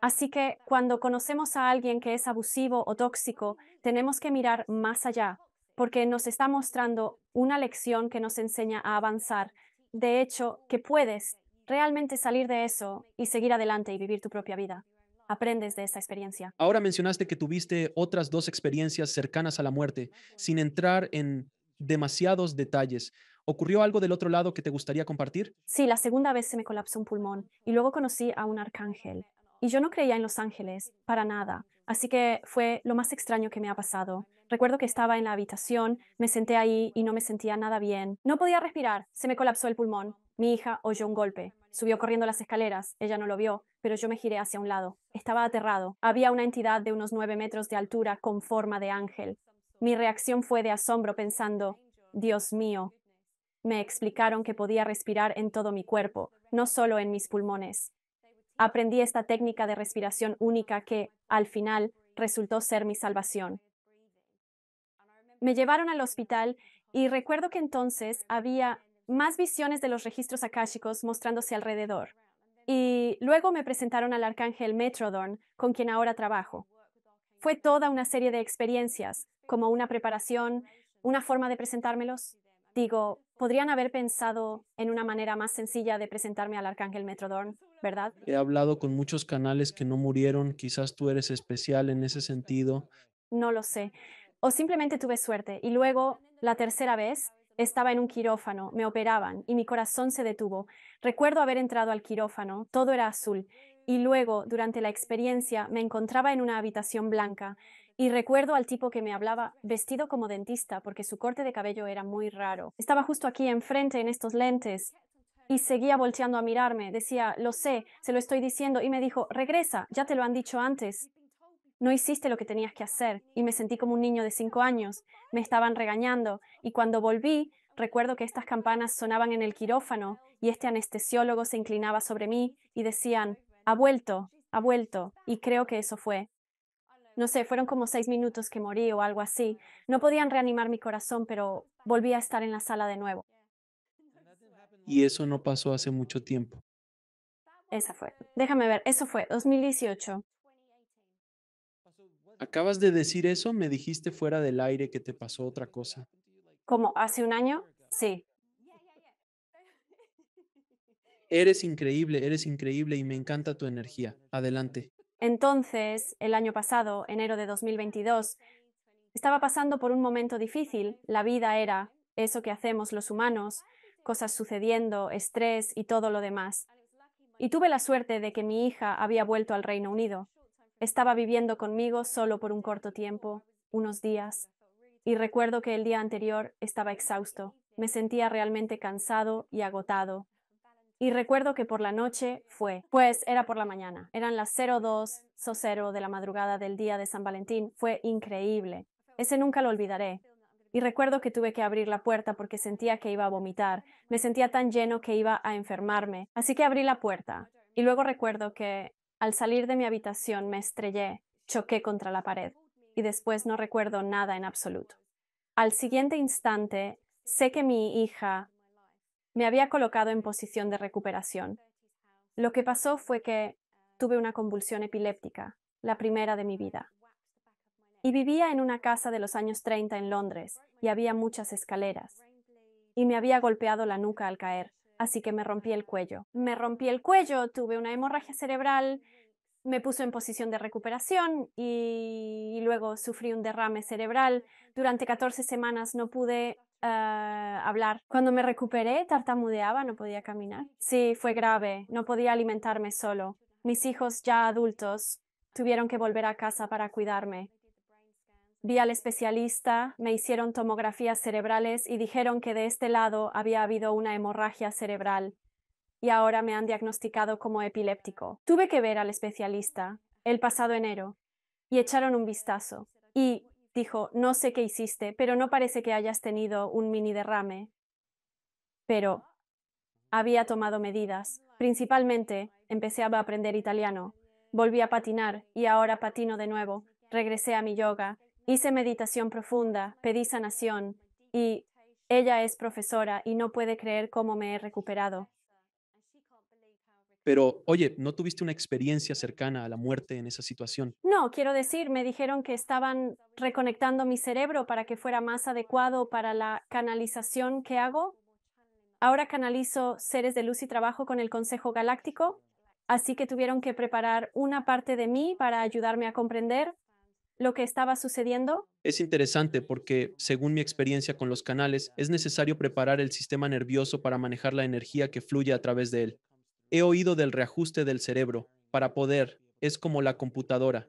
Speaker 1: Así que cuando conocemos a alguien que es abusivo o tóxico, tenemos que mirar más allá, porque nos está mostrando una lección que nos enseña a avanzar. De hecho, que puedes realmente salir de eso y seguir adelante y vivir tu propia vida. Aprendes de esa experiencia.
Speaker 2: Ahora mencionaste que tuviste otras 2 experiencias cercanas a la muerte, sin entrar en demasiados detalles. ¿Ocurrió algo del otro lado que te gustaría compartir?
Speaker 1: Sí, la segunda vez se me colapsó un pulmón y luego conocí a un arcángel. Y yo no creía en los ángeles, para nada. Así que fue lo más extraño que me ha pasado. Recuerdo que estaba en la habitación, me senté ahí y no me sentía nada bien. No podía respirar, se me colapsó el pulmón. Mi hija oyó un golpe. Subió corriendo las escaleras, ella no lo vio, pero yo me giré hacia un lado. Estaba aterrado. Había una entidad de unos 9 metros de altura con forma de ángel. Mi reacción fue de asombro pensando, Dios mío, me explicaron que podía respirar en todo mi cuerpo, no solo en mis pulmones. Aprendí esta técnica de respiración única que, al final, resultó ser mi salvación. Me llevaron al hospital y recuerdo que entonces había más visiones de los registros akáshicos mostrándose alrededor. Y luego me presentaron al arcángel Metrodorn, con quien ahora trabajo. Fue toda una serie de experiencias, como una preparación, una forma de presentármelos. Digo, podrían haber pensado en una manera más sencilla de presentarme al arcángel Metrodorn, ¿verdad?
Speaker 2: He hablado con muchos canales que no murieron, quizás tú eres especial en ese sentido.
Speaker 1: No lo sé. O simplemente tuve suerte. Y luego, la tercera vez, estaba en un quirófano, me operaban y mi corazón se detuvo. Recuerdo haber entrado al quirófano, todo era azul. Y luego, durante la experiencia, me encontraba en una habitación blanca. Y recuerdo al tipo que me hablaba vestido como dentista, porque su corte de cabello era muy raro. Estaba justo aquí enfrente en estos lentes. Y seguía volteando a mirarme. Decía, lo sé, se lo estoy diciendo. Y me dijo, regresa, ya te lo han dicho antes. No hiciste lo que tenías que hacer y me sentí como un niño de 5 años. Me estaban regañando y cuando volví, recuerdo que estas campanas sonaban en el quirófano y este anestesiólogo se inclinaba sobre mí y decían, ha vuelto, y creo que eso fue. No sé, fueron como 6 minutos que morí o algo así. No podían reanimar mi corazón, pero volví a estar en la sala de nuevo.
Speaker 2: Y eso no pasó hace mucho tiempo.
Speaker 1: Esa fue. Déjame ver, eso fue 2018.
Speaker 2: Acabas de decir eso, me dijiste fuera del aire que te pasó otra cosa.
Speaker 1: ¿Como hace un año? Sí.
Speaker 2: Eres increíble y me encanta tu energía. Adelante.
Speaker 1: Entonces, el año pasado, enero de 2022, estaba pasando por un momento difícil. La vida era eso que hacemos los humanos, cosas sucediendo, estrés y todo lo demás. Y tuve la suerte de que mi hija había vuelto al Reino Unido. Estaba viviendo conmigo solo por un corto tiempo, unos días, y recuerdo que el día anterior estaba exhausto. Me sentía realmente cansado y agotado. Y recuerdo que por la noche pues era por la mañana. Eran las 02:00 de la madrugada del día de San Valentín. Fue increíble. Ese nunca lo olvidaré. Y recuerdo que tuve que abrir la puerta porque sentía que iba a vomitar. Me sentía tan lleno que iba a enfermarme. Así que abrí la puerta. Y luego recuerdo que al salir de mi habitación me estrellé, choqué contra la pared. Y después no recuerdo nada en absoluto. Al siguiente instante, sé que mi hija me había colocado en posición de recuperación. Lo que pasó fue que tuve una convulsión epiléptica, la primera de mi vida. Y vivía en una casa de los años 30 en Londres y había muchas escaleras. Y me había golpeado la nuca al caer, así que me rompí el cuello. Me rompí el cuello, tuve una hemorragia cerebral, me puso en posición de recuperación y luego sufrí un derrame cerebral. Durante 14 semanas no pude hablar. Cuando me recuperé, tartamudeaba, no podía caminar. Sí, fue grave, no podía alimentarme solo. Mis hijos ya adultos Tuvieron que volver a casa para cuidarme. Vi al especialista, me hicieron tomografías cerebrales y dijeron que de este lado había habido una hemorragia cerebral y ahora me han diagnosticado como epiléptico. Tuve que ver al especialista el pasado enero y echaron un vistazo y dijo, no sé qué hiciste, pero no parece que hayas tenido un mini derrame. Pero había tomado medidas. Principalmente, empecé a aprender italiano. Volví a patinar y ahora patino de nuevo. Regresé a mi yoga. Hice meditación profunda, pedí sanación y ella es profesora y no puede creer cómo me he recuperado.
Speaker 2: Pero, oye, ¿no tuviste una experiencia cercana a la muerte en esa situación?
Speaker 1: No, quiero decir, me dijeron que estaban reconectando mi cerebro para que fuera más adecuado para la canalización que hago. Ahora canalizo seres de luz y trabajo con el Consejo Galáctico, así que tuvieron que preparar una parte de mí para ayudarme a comprender lo que estaba sucediendo.
Speaker 2: Es interesante porque, según mi experiencia con los canales, es necesario preparar el sistema nervioso para manejar la energía que fluye a través de él. He oído del reajuste del cerebro. Para poder, es como la computadora.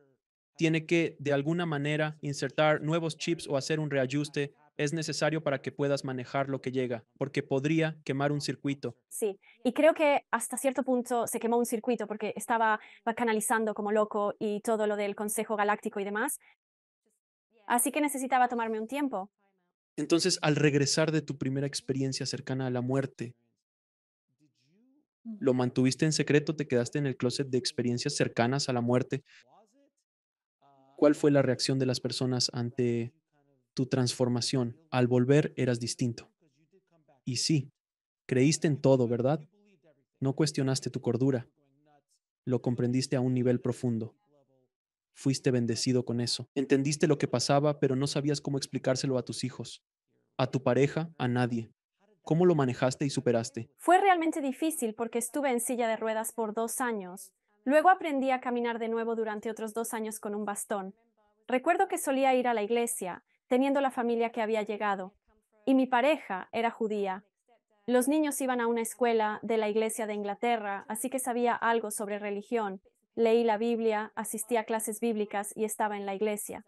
Speaker 2: Tiene que, de alguna manera, insertar nuevos chips o hacer un reajuste. Es necesario para que puedas manejar lo que llega, porque podría quemar un circuito.
Speaker 1: Sí, y creo que hasta cierto punto se quemó un circuito porque estaba canalizando como loco y todo lo del Consejo Galáctico y demás, así que necesitaba tomarme un tiempo.
Speaker 2: Entonces, al regresar de tu primera experiencia cercana a la muerte, ¿lo mantuviste en secreto? ¿Te quedaste en el closet de experiencias cercanas a la muerte? ¿Cuál fue la reacción de las personas ante tu transformación? Al volver eras distinto. Y sí, creíste en todo, ¿verdad? No cuestionaste tu cordura, lo comprendiste a un nivel profundo. Fuiste bendecido con eso. Entendiste lo que pasaba, pero no sabías cómo explicárselo a tus hijos, a tu pareja, a nadie. ¿Cómo lo manejaste y superaste?
Speaker 1: Fue realmente difícil porque estuve en silla de ruedas por 2 años. Luego aprendí a caminar de nuevo durante otros 2 años con un bastón. Recuerdo que solía ir a la iglesia, teniendo la familia que había llegado, y mi pareja era judía. Los niños iban a una escuela de la Iglesia de Inglaterra, así que sabía algo sobre religión. Leí la Biblia, asistí a clases bíblicas y estaba en la iglesia.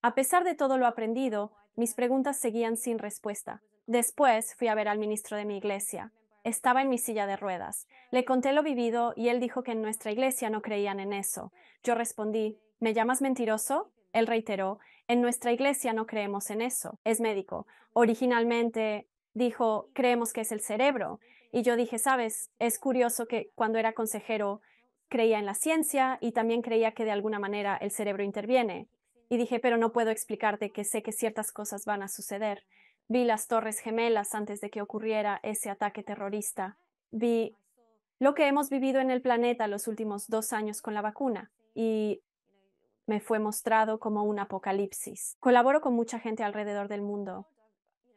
Speaker 1: A pesar de todo lo aprendido, mis preguntas seguían sin respuesta. Después fui a ver al ministro de mi iglesia. Estaba en mi silla de ruedas. Le conté lo vivido y él dijo que en nuestra iglesia no creían en eso. Yo respondí, ¿me llamas mentiroso? Él reiteró, en nuestra iglesia no creemos en eso. Es médico. Originalmente dijo, creemos que es el cerebro. Y yo dije, sabes, es curioso que cuando era consejero creía en la ciencia y también creía que de alguna manera el cerebro interviene. Y dije, pero no puedo explicarte que sé que ciertas cosas van a suceder. Vi las Torres Gemelas antes de que ocurriera ese ataque terrorista. Vi lo que hemos vivido en el planeta los últimos 2 años con la vacuna y me fue mostrado como un apocalipsis. Colaboro con mucha gente alrededor del mundo.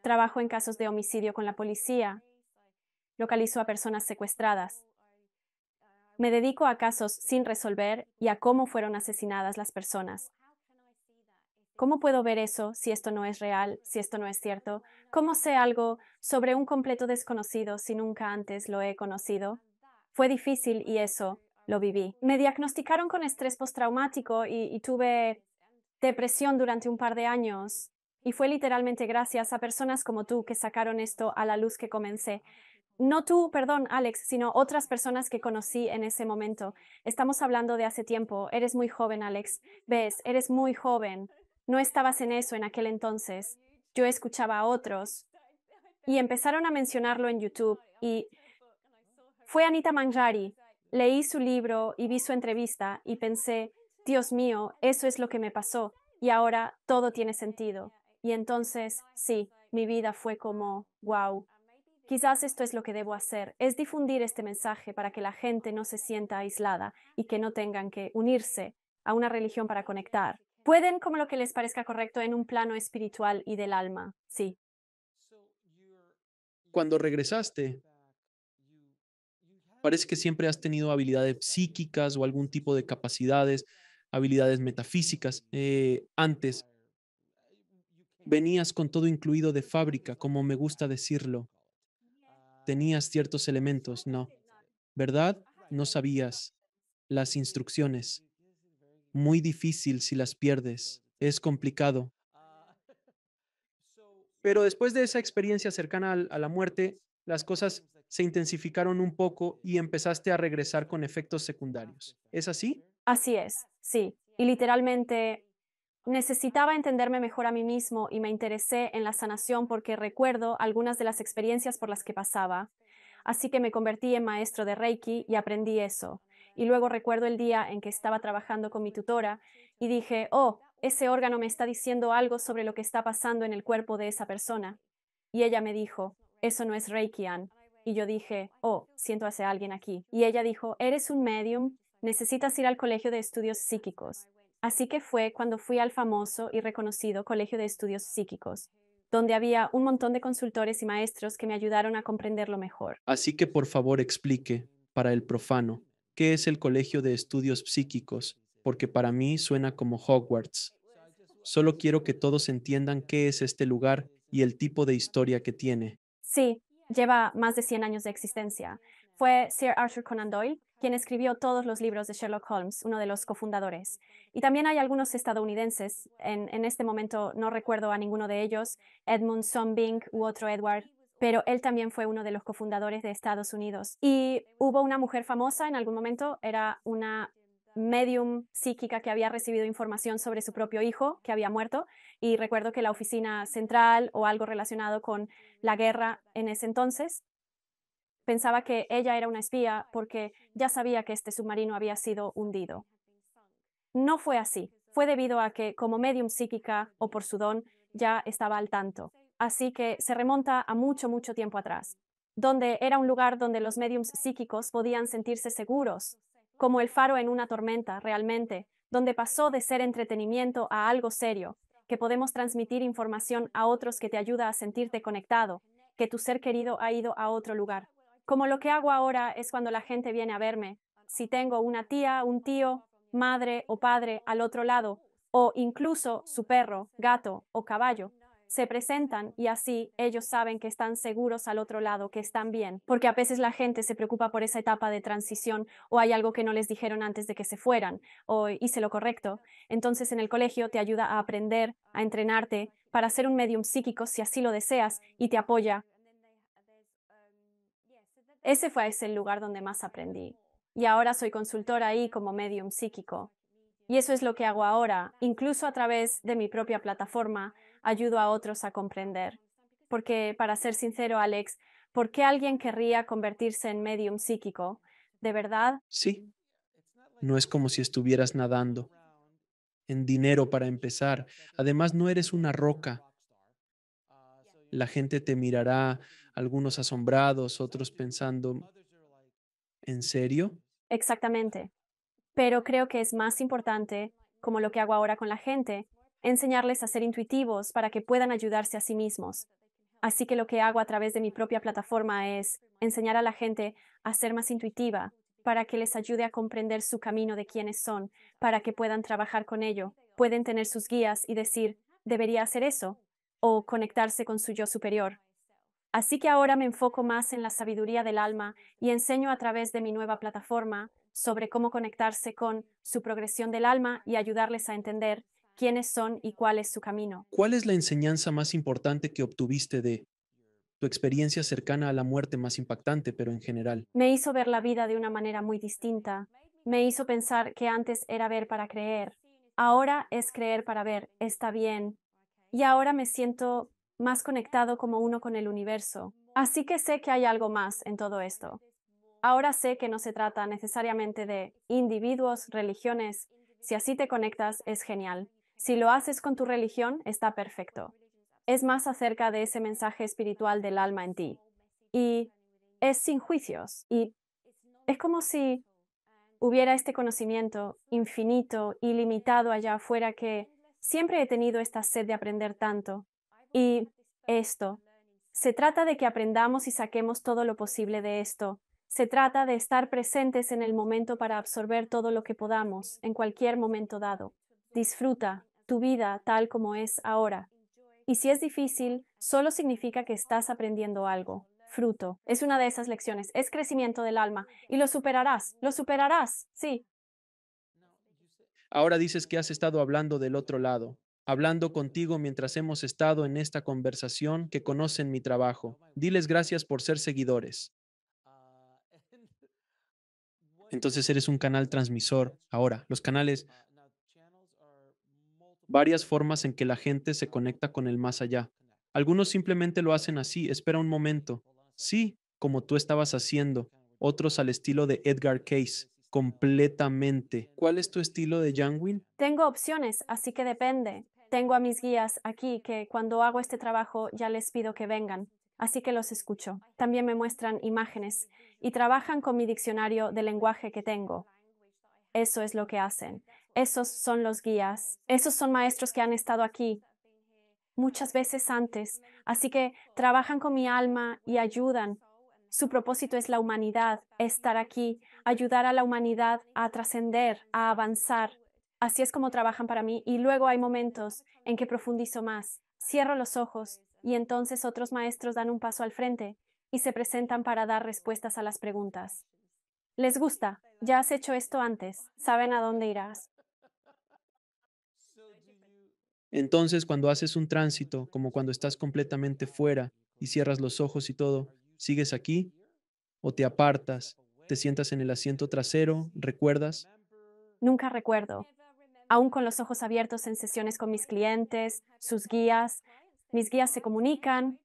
Speaker 1: Trabajo en casos de homicidio con la policía. Localizo a personas secuestradas. Me dedico a casos sin resolver y a cómo fueron asesinadas las personas. ¿Cómo puedo ver eso si esto no es real, si esto no es cierto? ¿Cómo sé algo sobre un completo desconocido si nunca antes lo he conocido? Fue difícil y eso lo viví. Me diagnosticaron con estrés postraumático y tuve depresión durante un par de años. Y fue literalmente gracias a personas como tú que sacaron esto a la luz que comencé. No tú, perdón, Alex, sino otras personas que conocí en ese momento. Estamos hablando de hace tiempo. Eres muy joven, Alex. Ves, eres muy joven. No estabas en eso en aquel entonces. Yo escuchaba a otros y empezaron a mencionarlo en YouTube y fue Anita Manjari. Leí su libro y vi su entrevista y pensé, Dios mío, eso es lo que me pasó y ahora todo tiene sentido. Y entonces, sí, mi vida fue como, wow. Quizás esto es lo que debo hacer, es difundir este mensaje para que la gente no se sienta aislada y que no tengan que unirse a una religión para conectar. Pueden como lo que les parezca correcto en un plano espiritual y del alma, sí.
Speaker 2: Cuando regresaste, parece que siempre has tenido habilidades psíquicas o algún tipo de capacidades, habilidades metafísicas. Antes venías con todo incluido de fábrica, como me gusta decirlo. Tenías ciertos elementos, ¿no? ¿Verdad? No sabías las instrucciones. muy difícil si las pierdes. Es complicado. Pero después de esa experiencia cercana a la muerte, las cosas se intensificaron un poco y empezaste a regresar con efectos secundarios. ¿Es así?
Speaker 1: Así es, sí. Y literalmente necesitaba entenderme mejor a mí mismo y me interesé en la sanación porque recuerdo algunas de las experiencias por las que pasaba. Así que me convertí en maestro de Reiki y aprendí eso. Y luego recuerdo el día en que estaba trabajando con mi tutora y dije, oh, ese órgano me está diciendo algo sobre lo que está pasando en el cuerpo de esa persona. Y ella me dijo, eso no es Reiki, Ann. Y yo dije, oh, siento hacia alguien aquí. Y ella dijo, eres un medium, necesitas ir al Colegio de Estudios Psíquicos. Así que fue cuando fui al famoso y reconocido Colegio de Estudios Psíquicos, donde había un montón de consultores y maestros que me ayudaron a comprenderlo mejor.
Speaker 2: Así que por favor explique, para el profano, qué es el Colegio de Estudios Psíquicos, porque para mí suena como Hogwarts. Solo quiero que todos entiendan qué es este lugar y el tipo de historia que tiene.
Speaker 1: Sí, lleva más de 100 años de existencia. Fue Sir Arthur Conan Doyle quien escribió todos los libros de Sherlock Holmes, uno de los cofundadores. Y también hay algunos estadounidenses, en este momento no recuerdo a ninguno de ellos, Edmund Zombing u otro Edward, pero él también fue uno de los cofundadores de Estados Unidos. Y hubo una mujer famosa en algún momento, era una medium psíquica que había recibido información sobre su propio hijo que había muerto, y recuerdo que la oficina central o algo relacionado con la guerra en ese entonces pensaba que ella era una espía porque ya sabía que este submarino había sido hundido. No fue así. Fue debido a que, como medium psíquica o por su don, ya estaba al tanto. Así que se remonta a mucho, mucho tiempo atrás, donde era un lugar donde los mediums psíquicos podían sentirse seguros, como el faro en una tormenta, realmente, donde pasó de ser entretenimiento a algo serio, que podemos transmitir información a otros que te ayuda a sentirte conectado, que tu ser querido ha ido a otro lugar. Como lo que hago ahora es cuando la gente viene a verme. Si tengo una tía, un tío, madre o padre al otro lado, o incluso su perro, gato o caballo, se presentan y así ellos saben que están seguros al otro lado, que están bien, porque a veces la gente se preocupa por esa etapa de transición o hay algo que no les dijeron antes de que se fueran o hice lo correcto. Entonces en el colegio te ayuda a aprender, a entrenarte para ser un medium psíquico si así lo deseas y te apoya. Ese fue ese el lugar donde más aprendí. Y ahora soy consultora ahí como medium psíquico. Y eso es lo que hago ahora. Incluso a través de mi propia plataforma, ayudo a otros a comprender. Porque, para ser sincero, Alex, ¿por qué alguien querría convertirse en medium psíquico? ¿De verdad?
Speaker 2: Sí, no es como si estuvieras nadando en dinero para empezar. Además, no eres una roca. La gente te mirará, algunos asombrados, otros pensando, ¿en serio?
Speaker 1: Exactamente. Pero creo que es más importante, como lo que hago ahora con la gente, enseñarles a ser intuitivos para que puedan ayudarse a sí mismos. Así que lo que hago a través de mi propia plataforma es enseñar a la gente a ser más intuitiva, para que les ayude a comprender su camino de quiénes son, para que puedan trabajar con ello. Pueden tener sus guías y decir, debería hacer eso, o conectarse con su yo superior. Así que ahora me enfoco más en la sabiduría del alma y enseño a través de mi nueva plataforma sobre cómo conectarse con su progresión del alma y ayudarles a entender quiénes son y cuál es su camino.
Speaker 2: ¿Cuál es la enseñanza más importante que obtuviste de tu experiencia cercana a la muerte más impactante, pero en general?
Speaker 1: Me hizo ver la vida de una manera muy distinta. Me hizo pensar que antes era ver para creer. Ahora es creer para ver. Está bien. Y ahora me siento más conectado como uno con el universo. Así que sé que hay algo más en todo esto. Ahora sé que no se trata necesariamente de individuos, religiones. Si así te conectas, es genial. Si lo haces con tu religión, está perfecto. Es más acerca de ese mensaje espiritual del alma en ti. Y es sin juicios. Y es como si hubiera este conocimiento infinito, ilimitado allá afuera que siempre he tenido esta sed de aprender tanto. Y esto, se trata de que aprendamos y saquemos todo lo posible de esto. Se trata de estar presentes en el momento para absorber todo lo que podamos, en cualquier momento dado. Disfruta tu vida tal como es ahora. Y si es difícil, solo significa que estás aprendiendo algo. Fruto. Es una de esas lecciones. Es crecimiento del alma. Y lo superarás. Lo superarás. Sí.
Speaker 2: Ahora dices que has estado hablando del otro lado, hablando contigo mientras hemos estado en esta conversación, que conocen mi trabajo. Diles gracias por ser seguidores. Entonces eres un canal transmisor. Ahora, los canales, varias formas en que la gente se conecta con el más allá. Algunos simplemente lo hacen así, espera un momento. Sí, como tú estabas haciendo. Otros al estilo de Edgar Case, completamente. ¿Cuál es tu estilo de Jangwin?
Speaker 1: Tengo opciones, así que depende. Tengo a mis guías aquí que cuando hago este trabajo ya les pido que vengan, así que los escucho. También me muestran imágenes y trabajan con mi diccionario de lenguaje que tengo. Eso es lo que hacen. Esos son los guías. Esos son maestros que han estado aquí muchas veces antes, así que trabajan con mi alma y ayudan. Su propósito es la humanidad, estar aquí, ayudar a la humanidad a trascender, a avanzar. Así es como trabajan para mí y luego hay momentos en que profundizo más. Cierro los ojos y entonces otros maestros dan un paso al frente y se presentan para dar respuestas a las preguntas. ¿Les gusta? ¿Ya has hecho esto antes? ¿Saben a dónde irás?
Speaker 2: Entonces, cuando haces un tránsito, como cuando estás completamente fuera y cierras los ojos y todo, ¿sigues aquí o te apartas, te sientas en el asiento trasero, recuerdas?
Speaker 1: Nunca recuerdo. Aún con los ojos abiertos en sesiones con mis clientes, sus guías. Mis guías se comunican,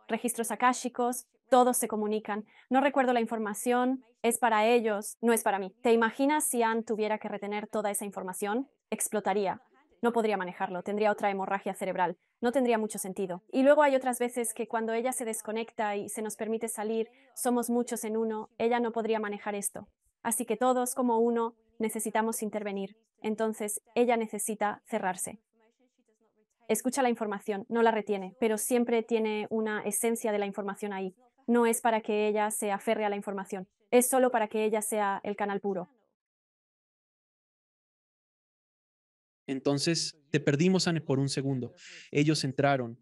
Speaker 1: registros akáshicos, todos se comunican. No recuerdo la información, es para ellos, no es para mí. ¿Te imaginas si Anne tuviera que retener toda esa información? Explotaría. No podría manejarlo, tendría otra hemorragia cerebral. No tendría mucho sentido. Y luego hay otras veces que cuando ella se desconecta y se nos permite salir, somos muchos en uno, ella no podría manejar esto. Así que todos como uno necesitamos intervenir. Entonces, ella necesita cerrarse. Escucha la información, no la retiene, pero siempre tiene una esencia de la información ahí. No es para que ella se aferre a la información, es solo para que ella sea el canal puro.
Speaker 2: Entonces, te perdimos, Anne, por un segundo. Ellos entraron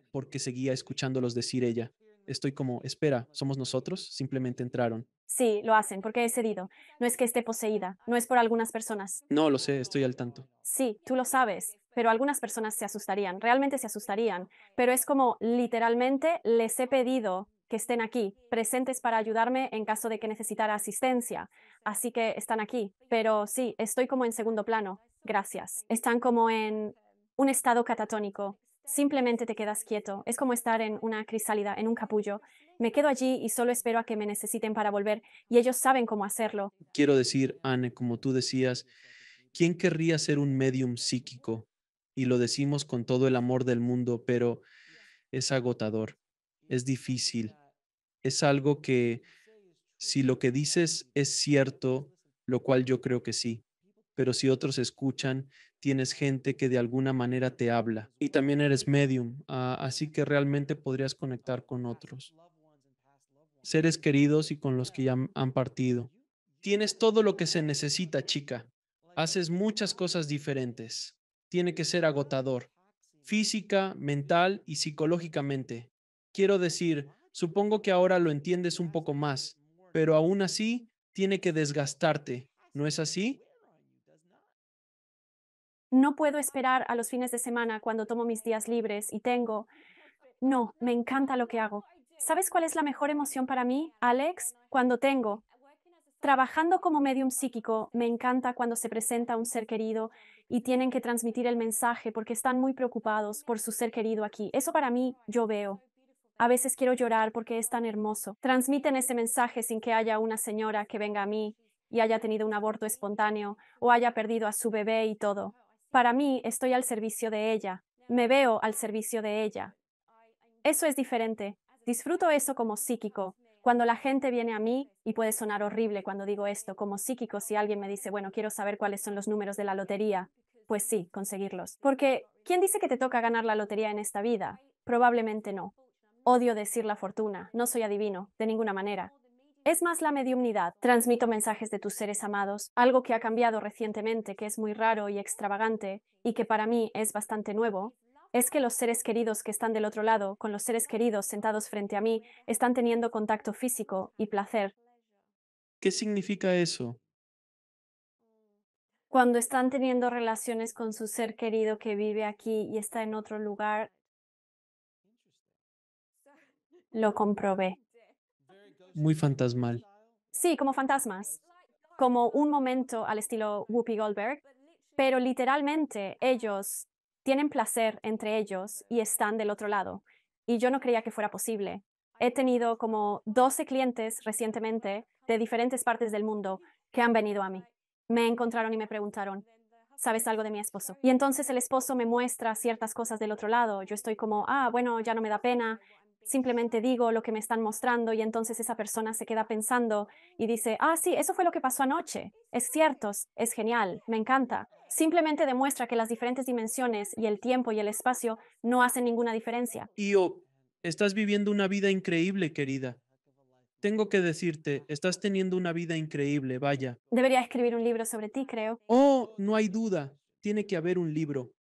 Speaker 2: porque seguía escuchándolos decir ella. Estoy como, espera, ¿somos nosotros? Simplemente entraron.
Speaker 1: Sí, lo hacen porque he cedido. No es que esté poseída, no es por algunas personas.
Speaker 2: No, lo sé, estoy al tanto.
Speaker 1: Sí, tú lo sabes, pero algunas personas se asustarían, realmente se asustarían, pero es como literalmente les he pedido que estén aquí, presentes para ayudarme en caso de que necesitara asistencia. Así que están aquí, pero sí, estoy como en segundo plano. Gracias. Están como en un estado catatónico. Simplemente te quedas quieto. Es como estar en una crisálida, en un capullo. Me quedo allí y solo espero a que me necesiten para volver, y ellos saben cómo hacerlo.
Speaker 2: Quiero decir, Anne, como tú decías, ¿quién querría ser un medium psíquico? Y lo decimos con todo el amor del mundo, pero es agotador, es difícil, es algo que si lo que dices es cierto, lo cual yo creo que sí, pero si otros escuchan, tienes gente que de alguna manera te habla y también eres medium, así que realmente podrías conectar con otros seres queridos y con los que ya han partido. Tienes todo lo que se necesita, chica. Haces muchas cosas diferentes. Tiene que ser agotador, física, mental y psicológicamente. Quiero decir, supongo que ahora lo entiendes un poco más, pero aún así tiene que desgastarte, ¿no es así?
Speaker 1: No puedo esperar a los fines de semana cuando tomo mis días libres y tengo. No, me encanta lo que hago. ¿Sabes cuál es la mejor emoción para mí, Alex? Cuando tengo. Trabajando como medium psíquico, me encanta cuando se presenta un ser querido y tienen que transmitir el mensaje porque están muy preocupados por su ser querido aquí. Eso para mí, yo veo. A veces quiero llorar porque es tan hermoso. Transmiten ese mensaje sin que haya una señora que venga a mí y haya tenido un aborto espontáneo o haya perdido a su bebé y todo. Para mí, estoy al servicio de ella. Me veo al servicio de ella. Eso es diferente. Disfruto eso como psíquico. Cuando la gente viene a mí, y puede sonar horrible cuando digo esto, como psíquico, si alguien me dice, bueno, quiero saber cuáles son los números de la lotería, pues sí, conseguirlos. Porque, ¿quién dice que te toca ganar la lotería en esta vida? Probablemente no. Odio decir la fortuna, no soy adivino, de ninguna manera. Es más la mediumnidad. Transmito mensajes de tus seres amados, algo que ha cambiado recientemente, que es muy raro y extravagante, y que para mí es bastante nuevo, es que los seres queridos que están del otro lado, con los seres queridos sentados frente a mí, están teniendo contacto físico y placer.
Speaker 2: ¿Qué significa eso?
Speaker 1: Cuando están teniendo relaciones con su ser querido que vive aquí y está en otro lugar, lo comprobé.
Speaker 2: Muy fantasmal.
Speaker 1: Sí, como fantasmas, como un momento al estilo Whoopi Goldberg, pero literalmente ellos tienen placer entre ellos y están del otro lado. Y yo no creía que fuera posible. He tenido como 12 clientes recientemente de diferentes partes del mundo que han venido a mí. Me encontraron y me preguntaron, ¿sabes algo de mi esposo? Y entonces el esposo me muestra ciertas cosas del otro lado. Yo estoy como, bueno, ya no me da pena. Simplemente digo lo que me están mostrando y entonces esa persona se queda pensando y dice, sí, eso fue lo que pasó anoche. Es cierto, es genial, me encanta. Simplemente demuestra que las diferentes dimensiones y el tiempo y el espacio no hacen ninguna diferencia.
Speaker 2: Io, estás viviendo una vida increíble, querida. Tengo que decirte, estás teniendo una vida increíble, vaya.
Speaker 1: Debería escribir un libro sobre ti, creo.
Speaker 2: Oh, no hay duda, tiene que haber un libro,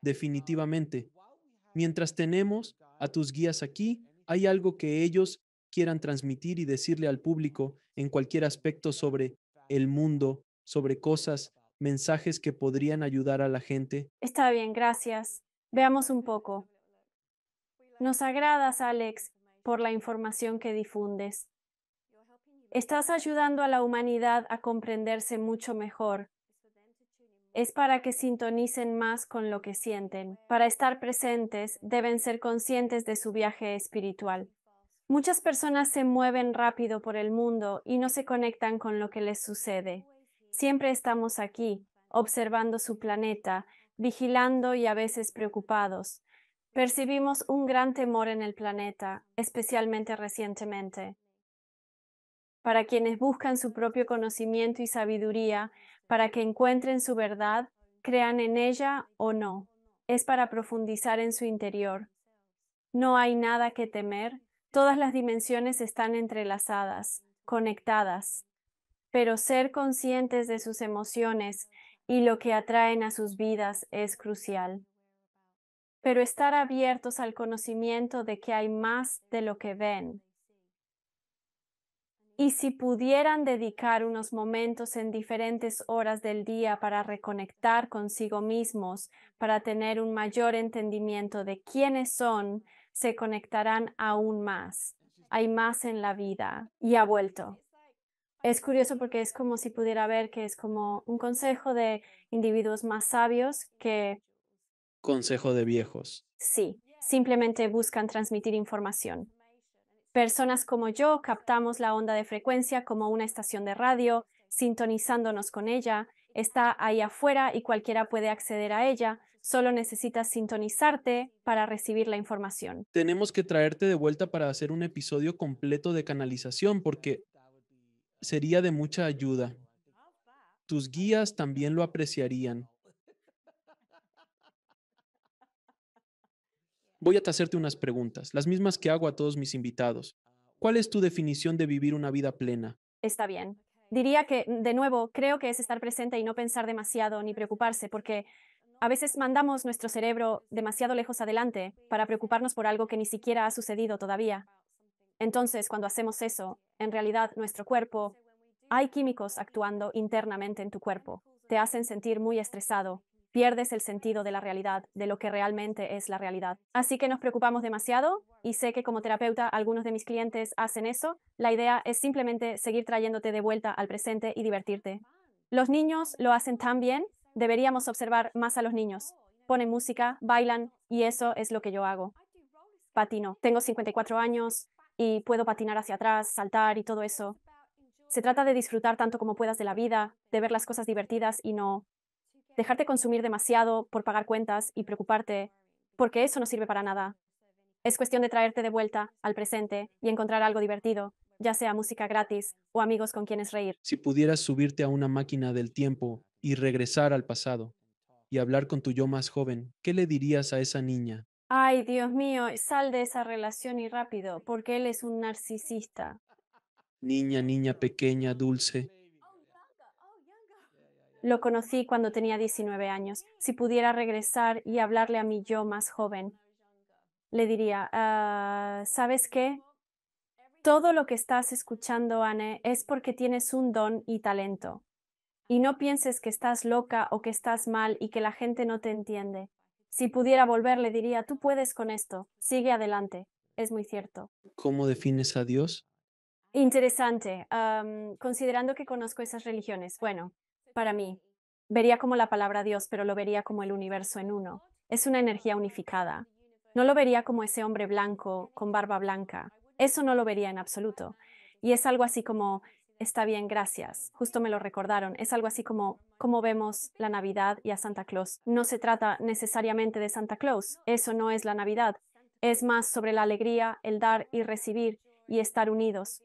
Speaker 2: definitivamente. Mientras tenemos a tus guías aquí, hay algo que ellos quieran transmitir y decirle al público en cualquier aspecto sobre el mundo, sobre cosas, mensajes que podrían ayudar a la gente.
Speaker 1: Está bien, gracias. Veamos un poco. Nos agradas, Alex, por la información que difundes. Estás ayudando a la humanidad a comprenderse mucho mejor. Es para que sintonicen más con lo que sienten. Para estar presentes, deben ser conscientes de su viaje espiritual. Muchas personas se mueven rápido por el mundo y no se conectan con lo que les sucede. Siempre estamos aquí, observando su planeta, vigilando y a veces preocupados. Percibimos un gran temor en el planeta, especialmente recientemente. Para quienes buscan su propio conocimiento y sabiduría, para que encuentren su verdad, crean en ella o no. Es para profundizar en su interior. No hay nada que temer, todas las dimensiones están entrelazadas, conectadas, pero ser conscientes de sus emociones y lo que atraen a sus vidas es crucial. Pero estar abiertos al conocimiento de que hay más de lo que ven. Y si pudieran dedicar unos momentos en diferentes horas del día para reconectar consigo mismos, para tener un mayor entendimiento de quiénes son, se conectarán aún más. Hay más en la vida. Y ha vuelto. Es curioso porque es como si pudiera ver que es como un consejo de individuos más sabios que
Speaker 2: Consejo de viejos.
Speaker 1: sí, simplemente buscan transmitir información. Personas como yo captamos la onda de frecuencia como una estación de radio, sintonizándonos con ella, está ahí afuera y cualquiera puede acceder a ella, solo necesitas sintonizarte para recibir la información.
Speaker 2: Tenemos que traerte de vuelta para hacer un episodio completo de canalización porque sería de mucha ayuda. Tus guías también lo apreciarían. Voy a hacerte unas preguntas, las mismas que hago a todos mis invitados. ¿Cuál es tu definición de vivir una vida plena?
Speaker 1: Está bien. Diría que, de nuevo, creo que es estar presente y no pensar demasiado ni preocuparse, porque a veces mandamos nuestro cerebro demasiado lejos adelante para preocuparnos por algo que ni siquiera ha sucedido todavía. Entonces, cuando hacemos eso, en realidad nuestro cuerpo, hay químicos actuando internamente en tu cuerpo. Te hacen sentir muy estresado. Pierdes el sentido de la realidad, de lo que realmente es la realidad. Así que nos preocupamos demasiado y sé que como terapeuta algunos de mis clientes hacen eso. La idea es simplemente seguir trayéndote de vuelta al presente y divertirte. Los niños lo hacen tan bien, deberíamos observar más a los niños. Ponen música, bailan y eso es lo que yo hago. Patino. Tengo 54 años y puedo patinar hacia atrás, saltar y todo eso. Se trata de disfrutar tanto como puedas de la vida, de ver las cosas divertidas y no dejarte consumir demasiado por pagar cuentas y preocuparte, porque eso no sirve para nada. Es cuestión de traerte de vuelta al presente y encontrar algo divertido, ya sea música gratis o amigos con quienes reír.
Speaker 2: Si pudieras subirte a una máquina del tiempo y regresar al pasado y hablar con tu yo más joven, ¿qué le dirías a esa niña?
Speaker 1: Ay, Dios mío, sal de esa relación y rápido, porque él es un narcisista.
Speaker 2: Niña, niña pequeña, dulce.
Speaker 1: Lo conocí cuando tenía 19 años. Si pudiera regresar y hablarle a mi yo más joven, le diría, ¿sabes qué? Todo lo que estás escuchando, Anne, es porque tienes un don y talento. Y no pienses que estás loca o que estás mal y que la gente no te entiende. Si pudiera volver, le diría, tú puedes con esto, sigue adelante. Es muy cierto.
Speaker 2: ¿Cómo defines a Dios?
Speaker 1: Interesante. Considerando que conozco esas religiones, bueno, para mí, vería como la palabra Dios, pero lo vería como el universo en uno. Es una energía unificada. No lo vería como ese hombre blanco con barba blanca. Eso no lo vería en absoluto. Y es algo así como, está bien, gracias. Justo me lo recordaron. Es algo así como vemos la Navidad y a Santa Claus. No se trata necesariamente de Santa Claus. Eso no es la Navidad. Es más sobre la alegría, el dar y recibir y estar unidos.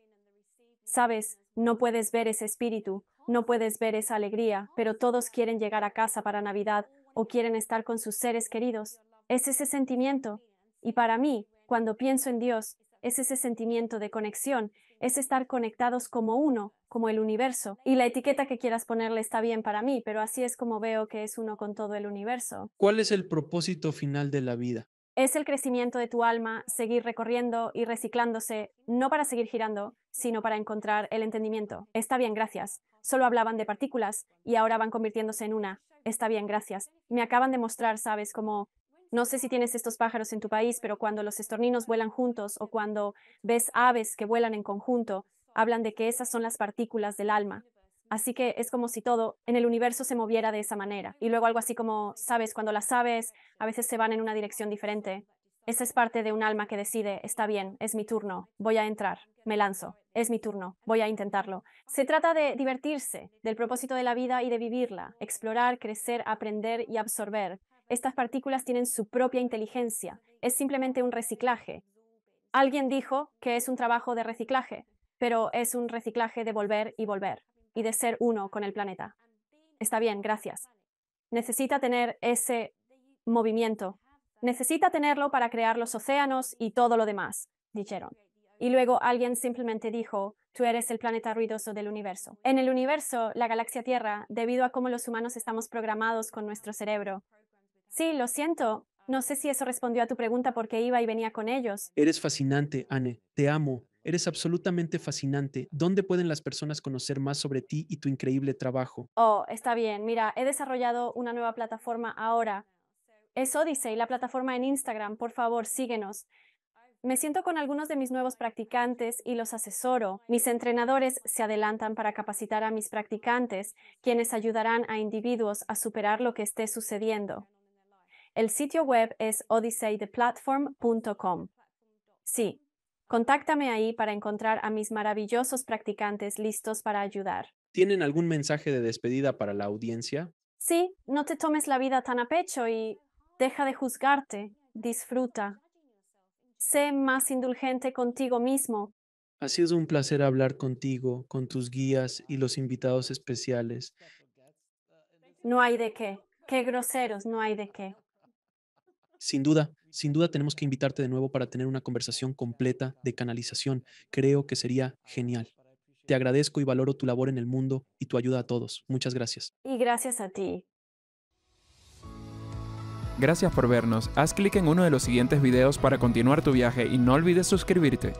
Speaker 1: Sabes, no puedes ver ese espíritu, no puedes ver esa alegría, pero todos quieren llegar a casa para Navidad o quieren estar con sus seres queridos. Es ese sentimiento. Y para mí, cuando pienso en Dios, es ese sentimiento de conexión, es estar conectados como uno, como el universo. Y la etiqueta que quieras ponerle está bien para mí, pero así es como veo que es uno con todo el universo.
Speaker 2: ¿Cuál es el propósito final de la vida?
Speaker 1: Es el crecimiento de tu alma, seguir recorriendo y reciclándose, no para seguir girando, sino para encontrar el entendimiento. Está bien, gracias. Solo hablaban de partículas y ahora van convirtiéndose en una. Está bien, gracias. Me acaban de mostrar, sabes, como... No sé si tienes estos pájaros en tu país, pero cuando los estorninos vuelan juntos o cuando ves aves que vuelan en conjunto, hablan de que esas son las partículas del alma. Así que es como si todo en el universo se moviera de esa manera. Y luego algo así como, sabes, cuando las aves a veces se van en una dirección diferente. Esa es parte de un alma que decide, está bien, es mi turno, voy a entrar, me lanzo, es mi turno, voy a intentarlo. Se trata de divertirse, del propósito de la vida y de vivirla, explorar, crecer, aprender y absorber. Estas partículas tienen su propia inteligencia, es simplemente un reciclaje. Alguien dijo que es un trabajo de reciclaje, pero es un reciclaje de volver y de ser uno con el planeta. Está bien, gracias. Necesita tener ese movimiento. Necesita tenerlo para crear los océanos y todo lo demás, dijeron. Y luego alguien simplemente dijo, tú eres el planeta ruidoso del universo. En el universo, la galaxia Tierra, debido a cómo los humanos estamos programados con nuestro cerebro. Sí, lo siento. No sé si eso respondió a tu pregunta porque iba y venía con ellos.
Speaker 2: Eres fascinante, Anne. Te amo. Eres absolutamente fascinante. ¿Dónde pueden las personas conocer más sobre ti y tu increíble trabajo?
Speaker 1: Oh, está bien. Mira, he desarrollado una nueva plataforma ahora. Es Odyssey, la plataforma en Instagram. Por favor, síguenos. Me siento con algunos de mis nuevos practicantes y los asesoro. Mis entrenadores se adelantan para capacitar a mis practicantes, quienes ayudarán a individuos a superar lo que esté sucediendo. El sitio web es odysseytheplatform.com. Sí, contáctame ahí para encontrar a mis maravillosos practicantes listos para ayudar.
Speaker 2: ¿Tienen algún mensaje de despedida para la audiencia?
Speaker 1: Sí, no te tomes la vida tan a pecho y deja de juzgarte, disfruta. Sé más indulgente contigo mismo.
Speaker 2: Ha sido un placer hablar contigo, con tus guías y los invitados especiales.
Speaker 1: No hay de qué. Qué groseros, no hay de qué.
Speaker 2: Sin duda tenemos que invitarte de nuevo para tener una conversación completa de canalización. Creo que sería genial. Te agradezco y valoro tu labor en el mundo y tu ayuda a todos. Muchas gracias.
Speaker 1: Y gracias a ti.
Speaker 3: Gracias por vernos. Haz clic en uno de los siguientes videos para continuar tu viaje y no olvides suscribirte.